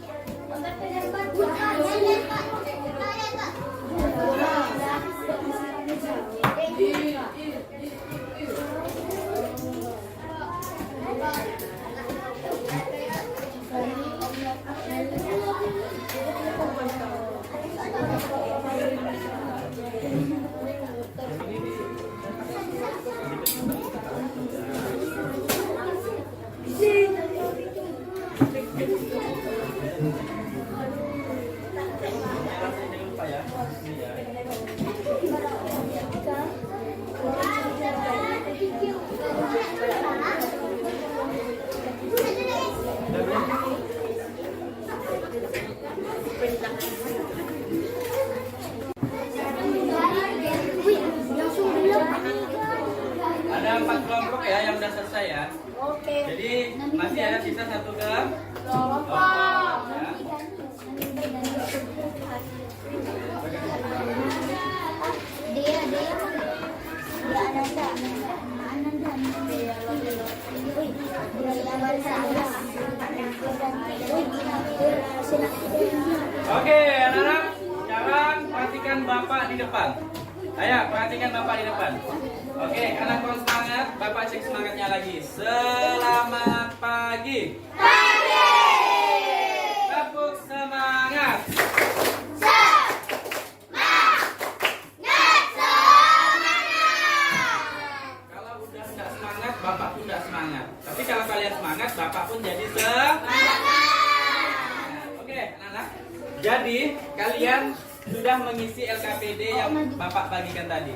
Ada 4 kelompok ya yang sudah selesai ya. Oke. Jadi masih ada sisa 1 kelompok. Ya. Oke, anak-anak, sekarang perhatikan Bapak di depan. Ayo, perhatikan Bapak di depan. Oke, anak kurang semangat, Bapak cek semangatnya lagi. Selamat pagi. Pagi. Tepuk semangat. Kalau udah tidak semangat, Bapak pun tidak semangat. Tapi kalau kalian semangat, Bapak pun jadi semangat. Oke, anak-anak. Jadi, kalian sudah mengisi LKPD yang Bapak bagikan tadi.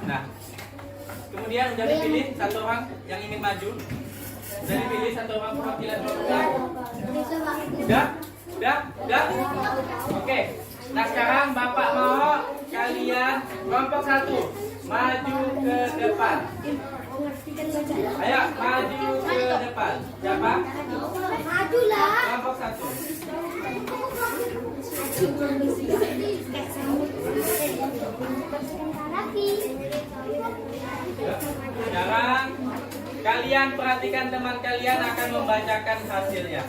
Nah, kemudian sudah dipilih 1 orang yang ingin maju. Sudah dipilih 1 orang perwakilan kelompoknya. Sudah? Oke. Nah, sekarang Bapak mau kalian kelompok 1 maju ke depan. Ayo, maju ke depan. Siapa? Majulah. Kelompok 1. Sekarang kalian perhatikan teman kalian akan membacakan hasilnya.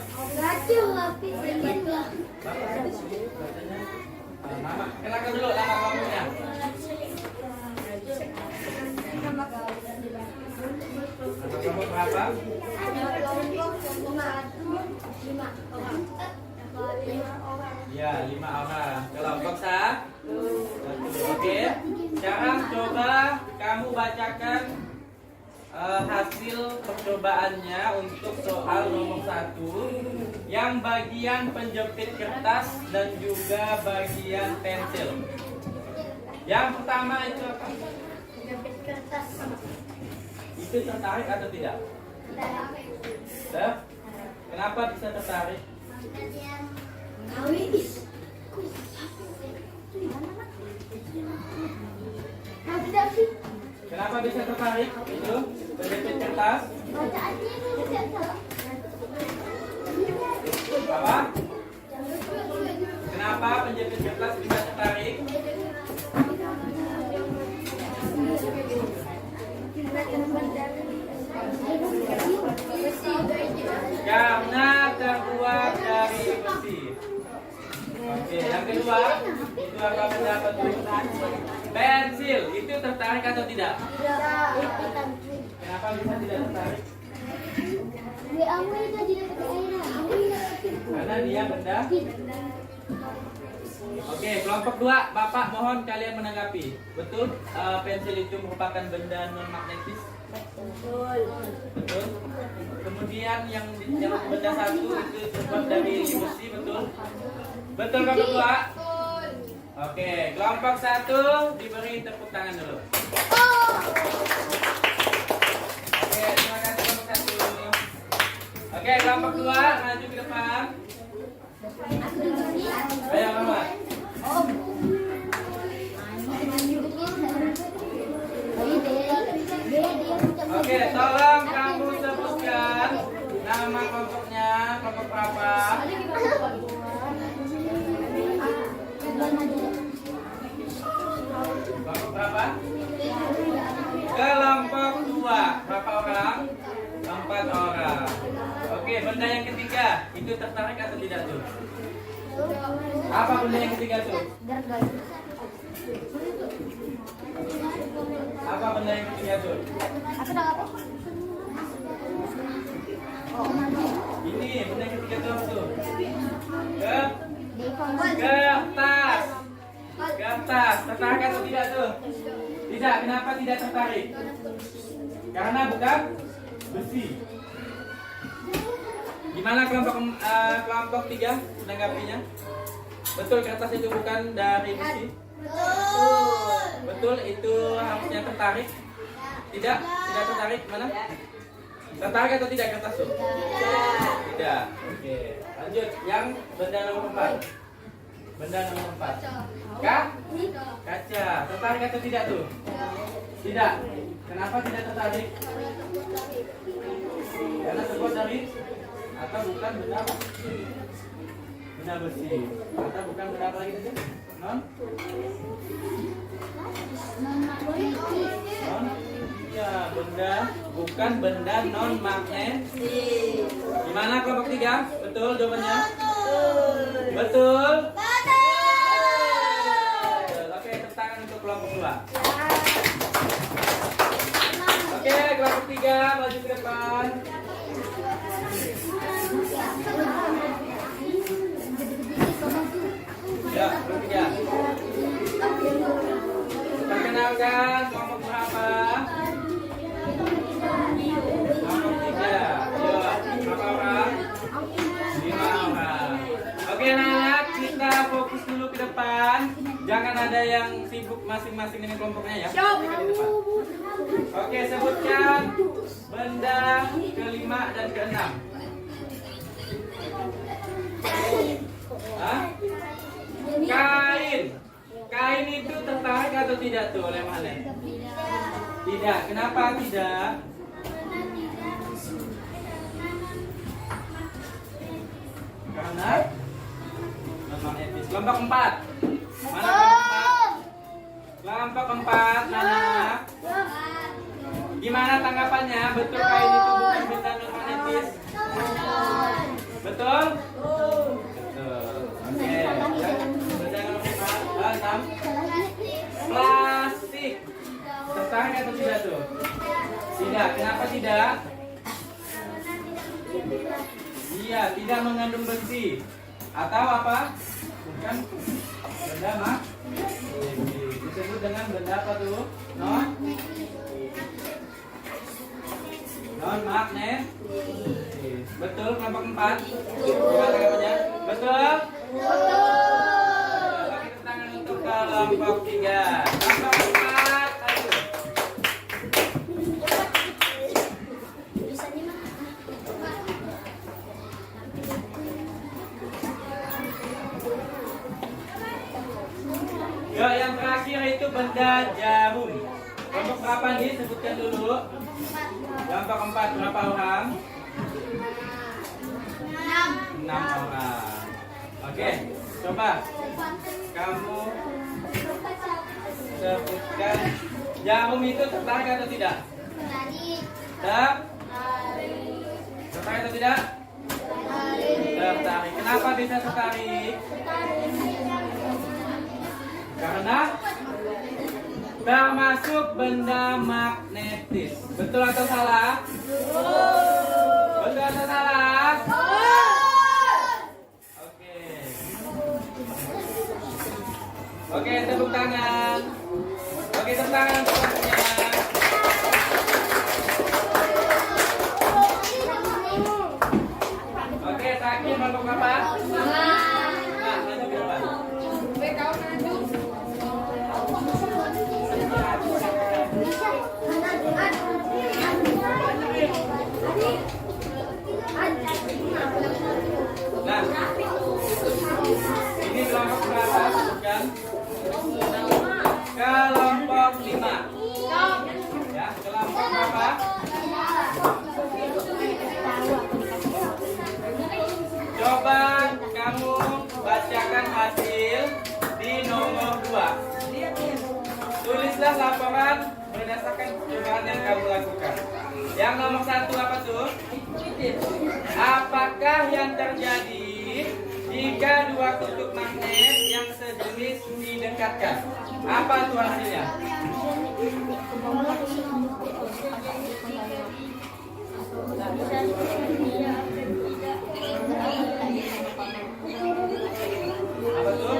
Nama, kenalkan dulu nama kelompoknya. Nama kelompok berapa? Ya, 5 orang. Kelompok 1. Oke. Sekarang coba kamu bacakan hasil percobaannya untuk soal nomor 1 yang bagian penjepit kertas dan juga bagian pensil. Yang pertama itu apa? Penjepit kertas. Itu tertarik atau tidak? Kenapa bisa tertarik? Kenapa bisa tertarik? Itu penjepit kertas. Apa? Kenapa penjepit kertas bisa tertarik? Karena terbuat dari besi. Oke, yang kedua, itu apa pendapat pensil, itu tertarik atau tidak? Kenapa bisa tidak tertarik? Karena dia benda. Oke, kelompok 2, Bapak mohon kalian menanggapi. Betul, pensil itu merupakan benda non magnetis? Betul. Kemudian yang benda satu itu terbuat dari besi, betul? Betul kelompok 2? Oke, kelompok 1 diberi tepuk tangan dulu. Oke, terima kasih kelompok 1. Oke, kelompok 2 maju ke depan. Ayo, Mama. Oke, tolong kamu sebutkan nama kelompoknya, kelompok berapa? Kelompok berapa? Kelompok 2. Berapa orang? 4 orang. Oke, benda yang ketiga, itu tertarik atau tidak tuh? Apa benda yang ketiga tuh? Apa benda yang ketiga tuh? Ini benda yang ketiga tuh apa tuh? Kertas. Kertas. Tertarik atau tidak tuh? Tidak. Kenapa tidak tertarik? Karena bukan besi. Gimana kelompok 3 menanggapinya? Betul kertas itu bukan dari besi? Betul itu harusnya tertarik? Tidak? Tidak tertarik? Mana? Tertarik atau tidak kertas itu? Tidak. Oke. Lanjut. Yang benda nomor 4. Benda nomor 4. Kaca. Tertarik atau tidak tuh? Tidak. Kenapa tidak tertarik? Karena terbuat dari atau bukan benda besi? Benda besi. Atau bukan benda apa lagi tadi? Non? Iya, benda bukan benda non magnetis. Gimana kelompok 3? Betul jawabannya? Betul. Oke, tepuk tangan untuk kelompok 2. Oke, kelompok 3 maju ke depan. Ya, kelompok 3. Perkenalkan kelompok berapa? Kelompok 3. Ayo, berapa orang? 5 orang. Oke anak-anak, kita fokus dulu ke depan. Jangan ada yang sibuk masing-masing dengan kelompoknya ya. Mereka di depan. Oke, sebutkan benda kelima dan keenam. Hah? Kain. Kain itu tertarik atau tidak tuh oleh Manen? Tidak. Kenapa tidak? Karena non-magnetis. Kelompok 4. Mana kelompok 4? Kelompok 4, mana? Gimana tanggapannya? Betul kain itu bukan benda non-magnetis? Betul? Betul. Oke. Benda nomor 6. Plastik. Tertarik atau tidak tuh? Tidak. Kenapa tidak? Iya, tidak mengandung besi. Atau apa? Bukan benda disebut dengan benda apa tuh? Non magnet. Betul kelompok 4. Gimana tanggapannya? Betul? Betul. Bagi tangan untuk kelompok 3. Kelompok 4. Ayo. Ya, yang terakhir itu benda jarum. Kelompok berapa? berapa nih? Sebutkan dulu. Kelompok 4 berapa orang? 6 orang. Oke, coba kamu sebutkan jarum itu tertarik atau tidak? Tertarik atau tidak? Tertarik. Kenapa bisa tertarik? Karena termasuk benda magnetis. Betul atau salah? Betul atau salah? Oke. Oke, tepuk tangan. Oke, tepuk tangan untuk kelompoknya. Oke, terakhir kelompok berapa? Nah, maju ke depan. Nah, ini kelompok berapa? Sebutkan. Kelompok 5. Ya, kelompok berapa? Coba kamu bacakan hasil di nomor 2. Tulislah laporan berdasarkan percobaan yang kamu lakukan. Yang nomor 1 apa tuh? Apakah yang terjadi jika dua kutub magnet yang sejenis didekatkan? Apa tuh hasilnya? Apa tuh?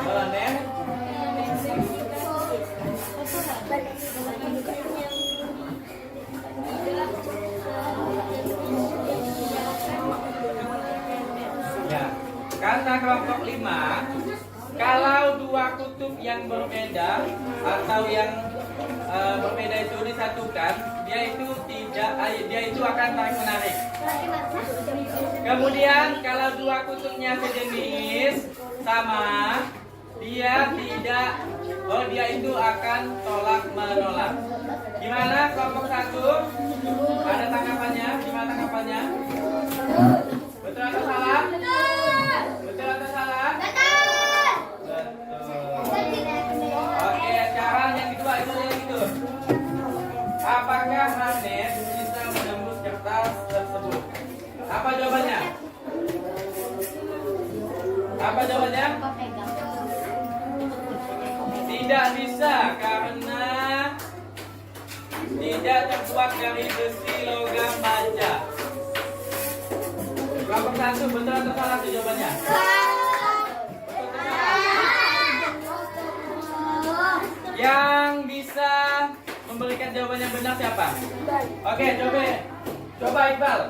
Melenet. Ya, kata kelompok 5, kalau dua kutub yang berbeda atau yang berbeda itu disatukan, dia itu akan tarik menarik. Kemudian kalau dua kutubnya sejenis sama, dia itu akan tolak menolak. Gimana kelompok 1? Ada tanggapannya? Gimana tanggapannya? Betul atau salah? Betul atau salah? Betul. Oke, sekarang yang kedua itu. Apakah magnet bisa menembus kertas tersebut? Apa jawabannya? Apa jawabannya? Tidak bisa karena tidak terbuat dari besi, logam, baja. Kelompok 1 betul atau salah tuh jawabannya? Yang bisa memberikan jawaban yang benar siapa? Oke, coba Iqbal.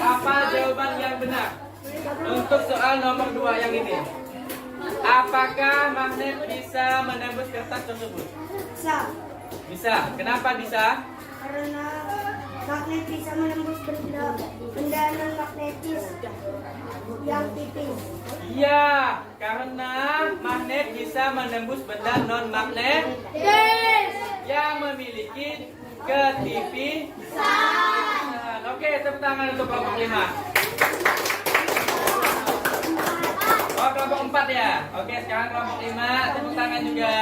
Apa jawaban yang benar untuk soal nomor 2 yang ini? Apakah magnet bisa menembus kertas tersebut? Bisa. Kenapa bisa? Karena magnet bisa menembus benda non magnetis yang tipis. Iya, karena magnet bisa menembus benda non magnetis yang memiliki ketipisan. Oke, tepuk tangan untuk kelompok 5. Oh, kelompok 4 ya. Oke, sekarang kelompok 5, tepuk tangan juga.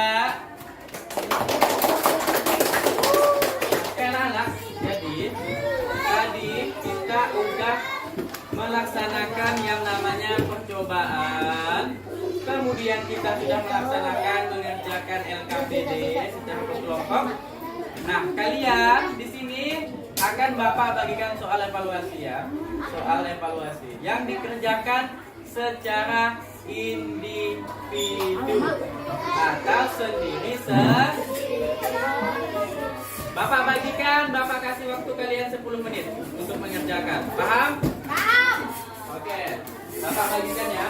Oke, anak-anak. Jadi, tadi kita udah melaksanakan yang namanya percobaan. Kemudian kita sudah melaksanakan mengerjakan LKPD secara berkelompok. Nah, kalian di sini akan Bapak bagikan soal evaluasi ya. Soal evaluasi yang dikerjakan secara individu atau sendiri. Bapak bagikan, Bapak kasih waktu kalian 10 menit untuk mengerjakan. Paham? Paham. Oke, Bapak bagikan ya.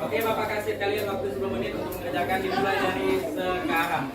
Oke, Bapak kasih kalian waktu 10 menit untuk mengerjakan, dimulai dari sekarang.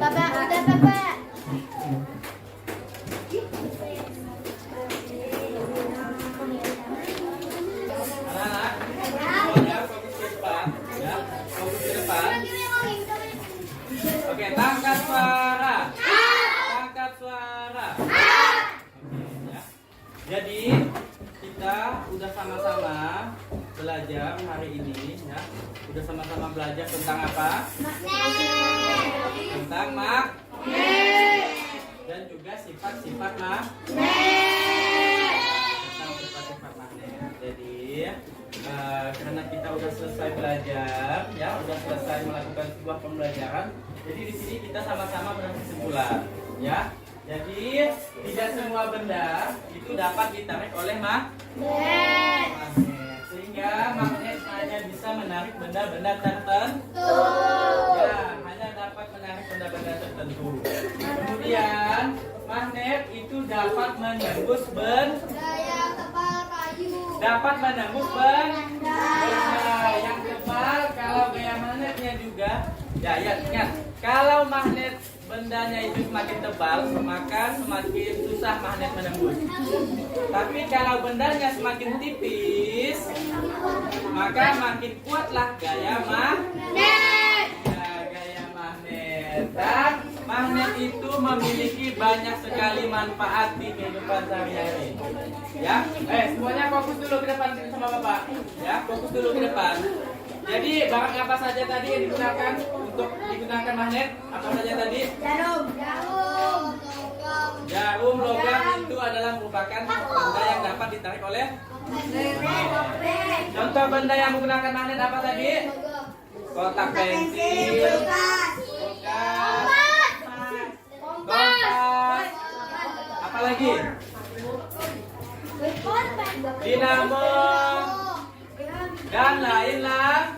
Bapak, udah Bapak. Anak-anak, semuanya fokus ke depan, ya, fokus ke depan. Oke, tangkap suara. Tangkap suara. Oke, ya. Jadi kita udah sama-sama belajar hari ini, ya. Udah sama-sama belajar tentang apa? Tentang magnet dan juga sifat-sifat magnet. Tentang sifat-sifat magnet. Jadi karena kita udah selesai belajar, ya, udah selesai melakukan sebuah pembelajaran. Jadi di sini kita sama-sama berkesimpulan, ya. Jadi tidak semua benda itu dapat ditarik oleh magnet. Sehingga magnet hanya bisa menarik benda-benda tertentu. Ya, hanya dapat menarik benda-benda tertentu. Kemudian magnet itu dapat menembus benda yang tebal. Kalau gaya magnetnya juga, ya ingat, kalau magnet bendanya itu semakin tebal, maka semakin susah magnet menembus. Tapi kalau bendanya semakin tipis, maka makin kuatlah gaya magnet. Ya, gaya magnet. Dan magnet itu memiliki banyak sekali manfaat di kehidupan sehari-hari. Ya, semuanya fokus dulu ke depan sama Bapak. Ya, fokus dulu ke depan. Jadi barang apa saja tadi yang digunakan untuk digunakan magnet? Apa saja tadi? Jarum, logam itu adalah merupakan benda yang dapat ditarik oleh magnet. Contoh benda yang menggunakan magnet apa tadi? Kotak pensil, kompas, apa lagi? Dinamo dan lain-lain.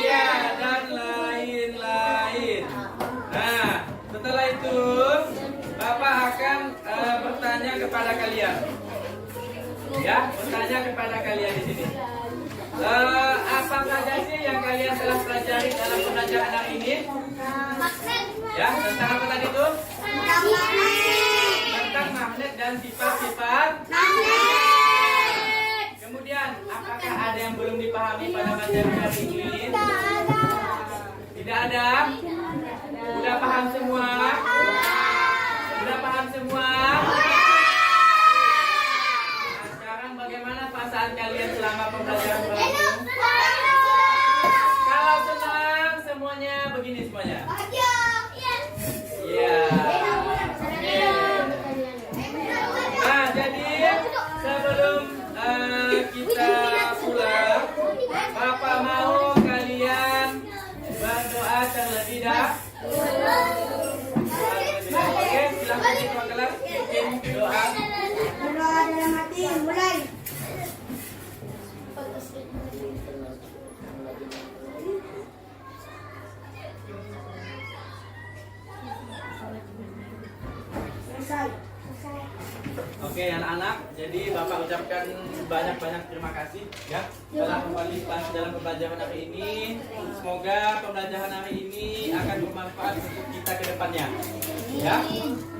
Ya, dan lain-lain. Nah, setelah itu Bapak akan bertanya kepada kalian. Ya, bertanya kepada kalian di sini. Apa saja sih yang kalian telah pelajari dalam pembelajaran hari ini? Ya, tentang apa tadi itu? Tentang magnet dan sifat-sifat magnet. Kemudian, apakah ada yang belum dipahami pada pelajaran hari ini? Tidak ada? Udah paham semua? Udah paham semua? Nah, sekarang bagaimana perasaan kalian selama pembelajaran berlangsung? Kalau senang, semuanya begini semuanya. Iya. Nah, jadi sebelum kita pulang, Bapak mau kalian berdoa terlebih dahulu. Oke, silakan ketua kelas bikin doa. Berdoa dalam hati, mulai. Oke anak-anak, jadi Bapak ucapkan banyak-banyak terima kasih ya telah berpartisipasi dalam pembelajaran hari ini. Semoga pembelajaran hari ini akan bermanfaat untuk kita ke depannya. Ya.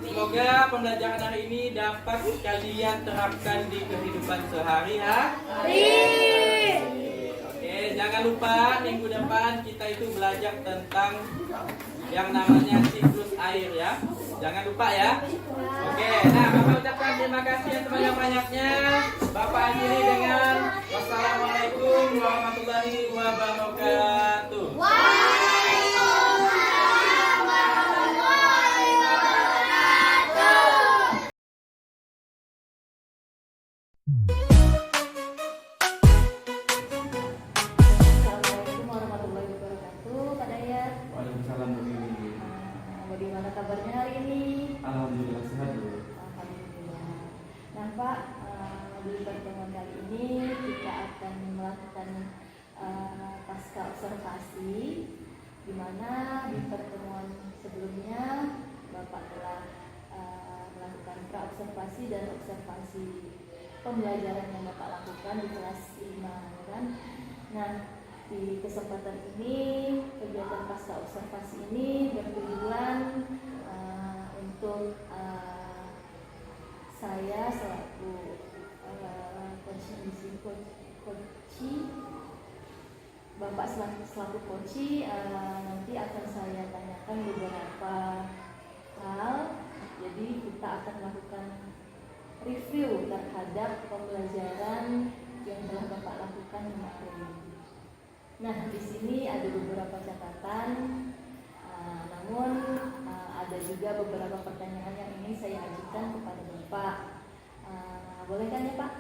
Semoga pembelajaran hari ini dapat kalian terapkan di kehidupan sehari-hari. Oke, jangan lupa minggu depan kita itu belajar tentang yang namanya siklus air ya. Jangan lupa ya. Oke, nah Bapak ucapkan terima kasih yang sebanyak-banyaknya. Bapak akhiri dengan wassalamualaikum warahmatullahi wabarakatuh. Assalamualaikum warahmatullahi wabarakatuh, Pak Dayat. Waalaikumsalam Bu Wiwi. Bagaimana kabarnya hari ini? Alhamdulillah sehat Bu. Alhamdulillah. Nah Pak, di pertemuan kali ini kita akan melakukan pasca observasi, di mana di pertemuan sebelumnya Bapak telah melakukan pra-observasi dan observasi pembelajaran yang Bapak lakukan di kelas 5 kan. Nah, di kesempatan ini kegiatan pasca observasi ini bertujuan untuk saya selaku coach, Bapak selaku coach nanti akan saya tanyakan beberapa hal. Jadi kita akan melakukan review terhadap pembelajaran yang telah Bapak lakukan kemarin. Nah, di sini ada beberapa catatan, namun ada juga beberapa pertanyaan yang ingin saya ajukan kepada Bapak. Boleh kan ya Pak?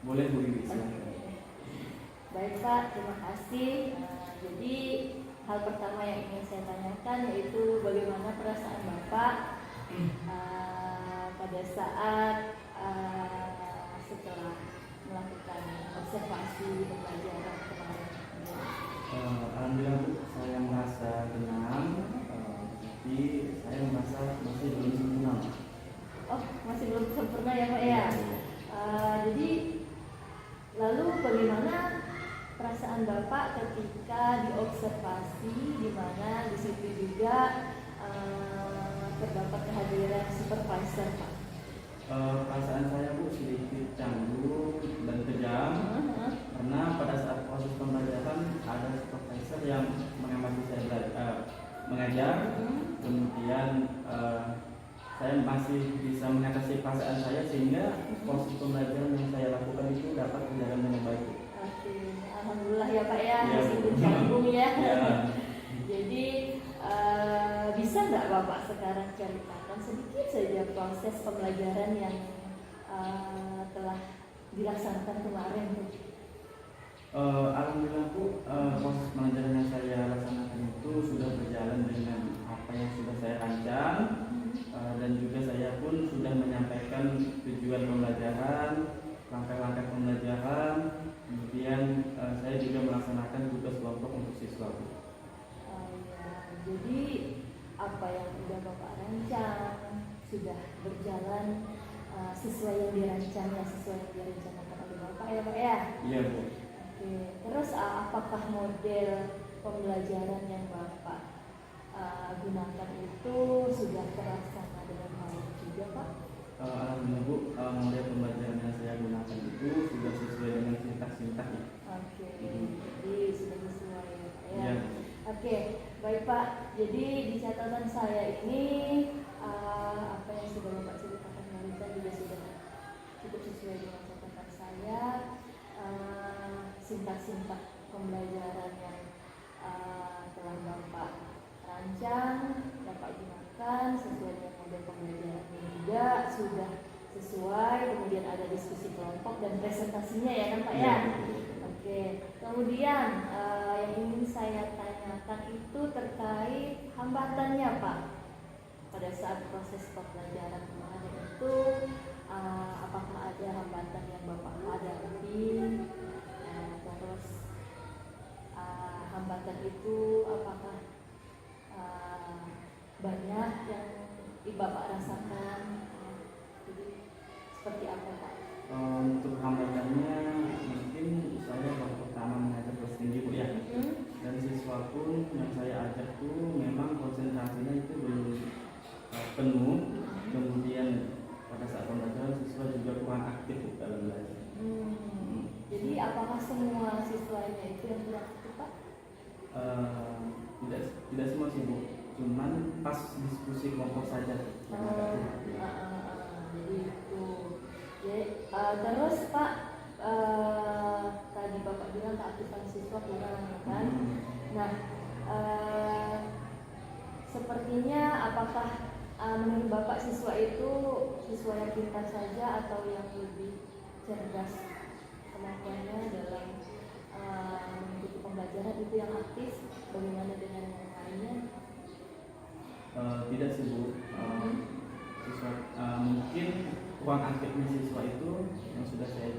Boleh Bu Wiwi. Baik Pak, terima kasih. Jadi hal pertama yang ingin saya tanyakan yaitu bagaimana perasaan Bapak pada saat setelah melakukan observasi pembelajaran kemarin. Alhamdulillah Bu, saya merasa tenang, tapi saya merasa masih belum sempurna. Oh, masih belum sempurna ya Pak ya. Jadi lalu bagaimana perasaan Bapak ketika diobservasi, di mana di situ juga terdapat kehadiran supervisor Pak? Perasaan saya Bu sedikit canggung dan kejam karena pada saat proses pembelajaran ada supervisor yang mengamati saya mengajar, kemudian saya masih bisa mengatasi perasaan saya sehingga proses pembelajaran yang saya lakukan itu dapat berjalan dengan baik. Oke, alhamdulillah ya Pak ya, Ya, meskipun Bu. canggung ya. Ya. Jadi bisa nggak Bapak sekarang ceritakan sedikit saja proses pembelajaran yang telah dilaksanakan kemarin Bu? Alhamdulillah Bu, proses pembelajaran yang saya laksanakan itu sudah berjalan dengan apa yang sudah saya rancang, dan juga saya pun sudah menyampaikan tujuan pembelajaran, langkah-langkah pembelajaran, kemudian saya juga melaksanakan tugas kelompok untuk siswa Bu. Ya, jadi apa yang sudah Bapak rancang sudah berjalan sesuai yang dirancangnya, sesuai yang direncanakan oleh Bapak ya Pak ya? Iya Bu. Oke, terus apakah model pembelajaran yang Bapak gunakan itu sudah terlaksana dengan baik juga Pak? Alhamdulillah Bu, model pembelajaran yang saya gunakan itu sudah sesuai dengan sintak-sintak ya. Oke, jadi sudah sesuai ya Pak ya? Iya. Oke, baik Pak. Jadi di catatan saya ini apa yang sudah Bapak ceritakan barusan juga sudah cukup sesuai dengan catatan saya. Sintak-sintak pembelajaran yang telah Bapak rancang, Bapak gunakan sesuai dengan model pembelajaran ini juga sudah sesuai. Kemudian ada diskusi kelompok dan presentasinya ya kan Pak ya? Oke, kemudian yang ingin saya tanyakan itu terkait hambatannya Pak pada saat proses pembelajaran kemarin itu, apakah ada hambatan yang Bapak hadapi? Terus hambatan itu apakah banyak yang Bapak rasakan? Jadi seperti apa belajar tuh memang konsentrasinya itu belum penuh, kemudian pada saat pembelajaran siswa juga kurang aktif dalam belajar. Jadi apakah semua siswanya itu yang kurang aktif, Pak? Tidak semua sih Bu, cuman pas diskusi kelompok saja. Jadi itu. Terus Pak, tadi Bapak bilang keaktifan siswa kurang kan? Nah, sepertinya apakah menurut Bapak siswa itu siswa yang pintar saja atau yang lebih cerdas kemampuannya dalam mengikuti pembelajaran itu yang aktif? Bagaimana dengan yang lainnya? Tidak sih Bu, siswa mungkin kurang aktifnya siswa itu yang sudah saya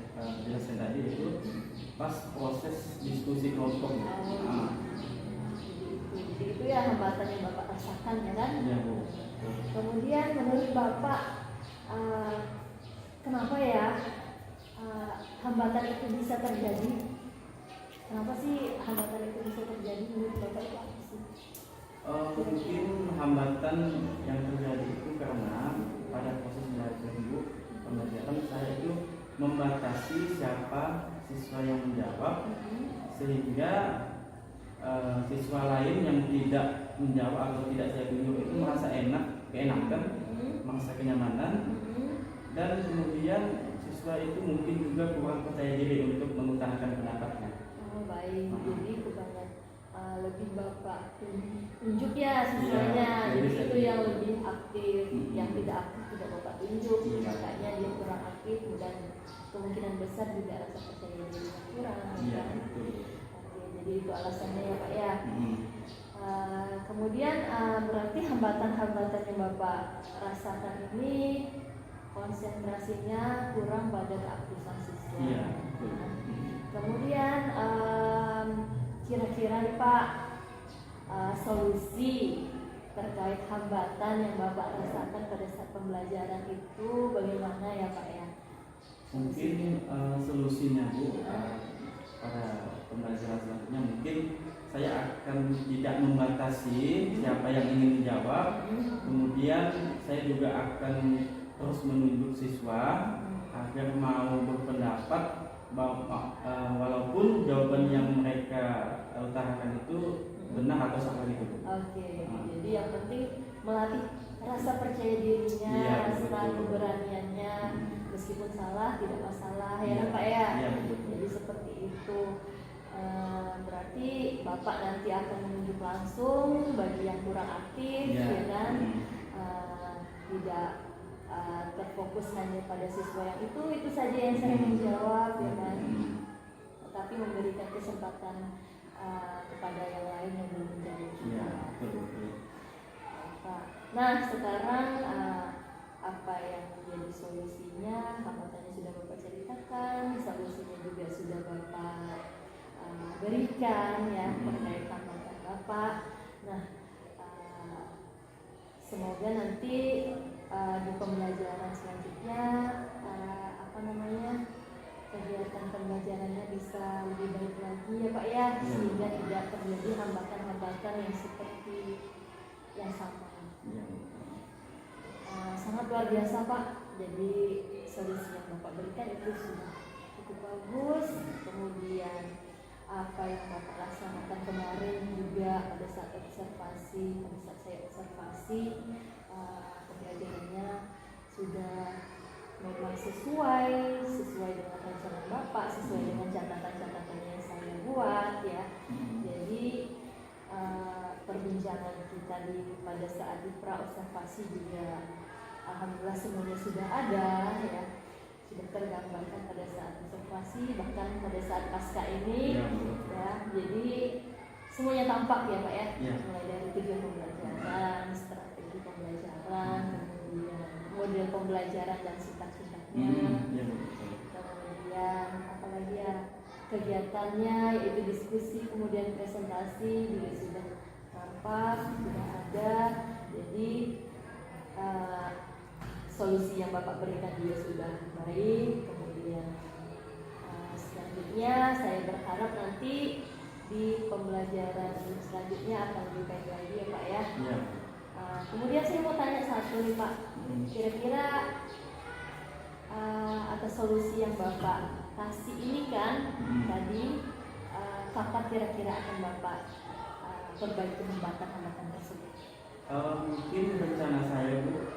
jelaskan tadi itu pas proses diskusi kelompok. Jadi itu ya hambatan yang Bapak rasakan ya kan? Iya Bu. Kemudian menurut Bapak kenapa ya hambatan itu bisa terjadi? Kenapa sih hambatan itu bisa terjadi menurut Bapak itu apa sih? Mungkin hambatan yang terjadi itu karena pada proses belajar Bu, pembelajaran saya itu membatasi siapa siswa yang menjawab, sehingga siswa lain yang tidak menjawab atau tidak saya tunjuk itu merasa keenakan, merasa kenyamanan, dan kemudian siswa itu mungkin juga kurang percaya diri untuk mengutarakan pendapatnya. Oh baik, jadi kebanyakan lebih Bapak tunjuk ya siswanya, Iya, jadi bisa itu yang lebih aktif, yang tidak aktif tidak Bapak tunjuk, Iya. makanya dia kurang aktif dan kemungkinan besar juga rasa percaya dirinya kurang. Iya, Kan? betul. Oke, jadi itu alasannya ya Pak ya. Kemudian berarti hambatan-hambatan yang Bapak rasakan ini konsentrasinya kurang pada keaktifan siswa. Iya, betul. Kemudian kira-kira nih Pak solusi terkait hambatan yang Bapak rasakan pada saat pembelajaran itu bagaimana ya Pak ya? Mungkin solusinya Bu, pada pembelajaran selanjutnya mungkin saya akan tidak membatasi siapa yang ingin menjawab. Kemudian saya juga akan terus menunjuk siswa agar mau berpendapat, walaupun jawaban yang mereka utarakan itu benar atau salah gitu. Oke, jadi yang penting melatih rasa percaya dirinya, Iya, rasa betul. keberaniannya, meskipun salah tidak masalah ya Iya, kan, Pak ya. iya, betul. Jadi seperti itu. Berarti Bapak nanti akan menunjuk langsung bagi yang kurang aktif, Iya. ya kan? Tidak terfokus hanya pada siswa yang itu saja yang sering menjawab, ya kan? Tetapi memberikan kesempatan kepada yang lain yang belum menjawab. Iya, betul. Nah, sekarang apa yang menjadi solusinya? Hambatannya sudah Bapak ceritakan, solusinya juga sudah Bapak berikan ya terkait hambatan Bapak. Nah, semoga nanti di pembelajaran selanjutnya kegiatan pembelajarannya bisa lebih baik lagi ya Pak ya, sehingga tidak terjadi hambatan-hambatan yang seperti yang sama. Sangat luar biasa Pak. Jadi solusi yang Bapak berikan itu sudah cukup bagus. Kemudian apa yang Bapak laksanakan kemarin juga pada saat saya observasi pembelajarannya sudah memang sesuai dengan rancangan Bapak, sesuai dengan catatan-catatan yang saya buat ya. Jadi perbincangan kita pada saat di pra observasi juga alhamdulillah semuanya sudah ada ya, sudah tergambarkan pada saat observasi, bahkan pada saat pasca ini ya. Jadi semuanya tampak ya Pak ya, mulai dari tujuan pembelajaran, strategi pembelajaran, kemudian model pembelajaran dan sintak-sintaknya, kemudian apalagi ya kegiatannya yaitu diskusi, kemudian presentasi juga sudah nampak, sudah ada. Jadi solusi yang Bapak berikan juga sudah baik. Kemudian selanjutnya saya berharap nanti di pembelajaran selanjutnya akan lebih baik lagi ya Pak ya. Iya. Kemudian saya mau tanya satu nih Pak, kira-kira atas solusi yang Bapak kasih ini kan tadi, kapan kira-kira akan Bapak perbaiki hambatan-hambatan tersebut? Mungkin rencana saya Bu,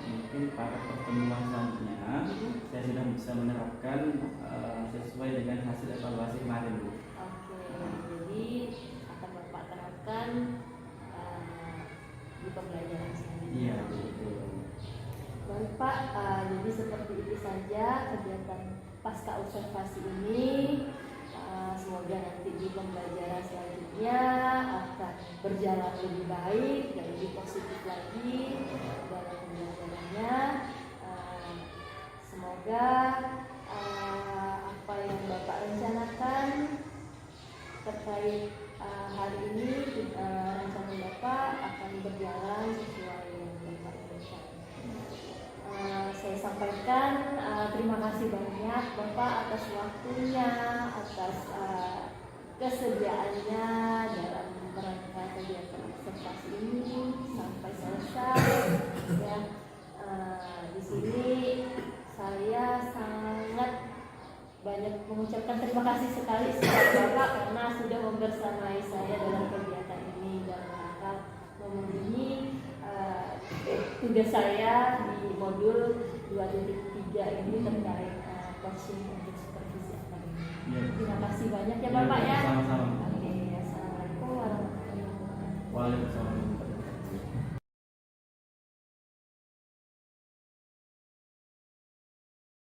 mungkin pada pertemuan selanjutnya saya sudah bisa menerapkan sesuai dengan hasil evaluasi kemarin Bu. Oke, jadi akan Bapak terapkan di pembelajaran selanjutnya. Iya betul. Baik Pak, jadi seperti itu saja kegiatan pasca observasi ini. Semoga nanti di pembelajaran selanjutnya akan berjalan lebih baik dan lebih positif lagi dalam pembelajarannya. Semoga apa yang Bapak rencanakan terkait hari ini, rencana Bapak akan berjalan sesuai yang Bapak inginkan. Saya sampaikan terima kasih banyak Bapak atas waktunya, atas kesediaannya dalam merangka kegiatan observasi ini sampai selesai. Ya, di sini saya sangat banyak mengucapkan terima kasih sekali kepada Bapak karena sudah membersamai saya dalam kegiatan ini dalam rangka memenuhi tugas saya di modul 2.3 ini terkait coaching untuk supervisi akademik. Iya. Terima kasih banyak ya Bapak ya. Sama-sama. Oke, assalamualaikum warahmatullahi wabarakatuh. Waalaikumsalam.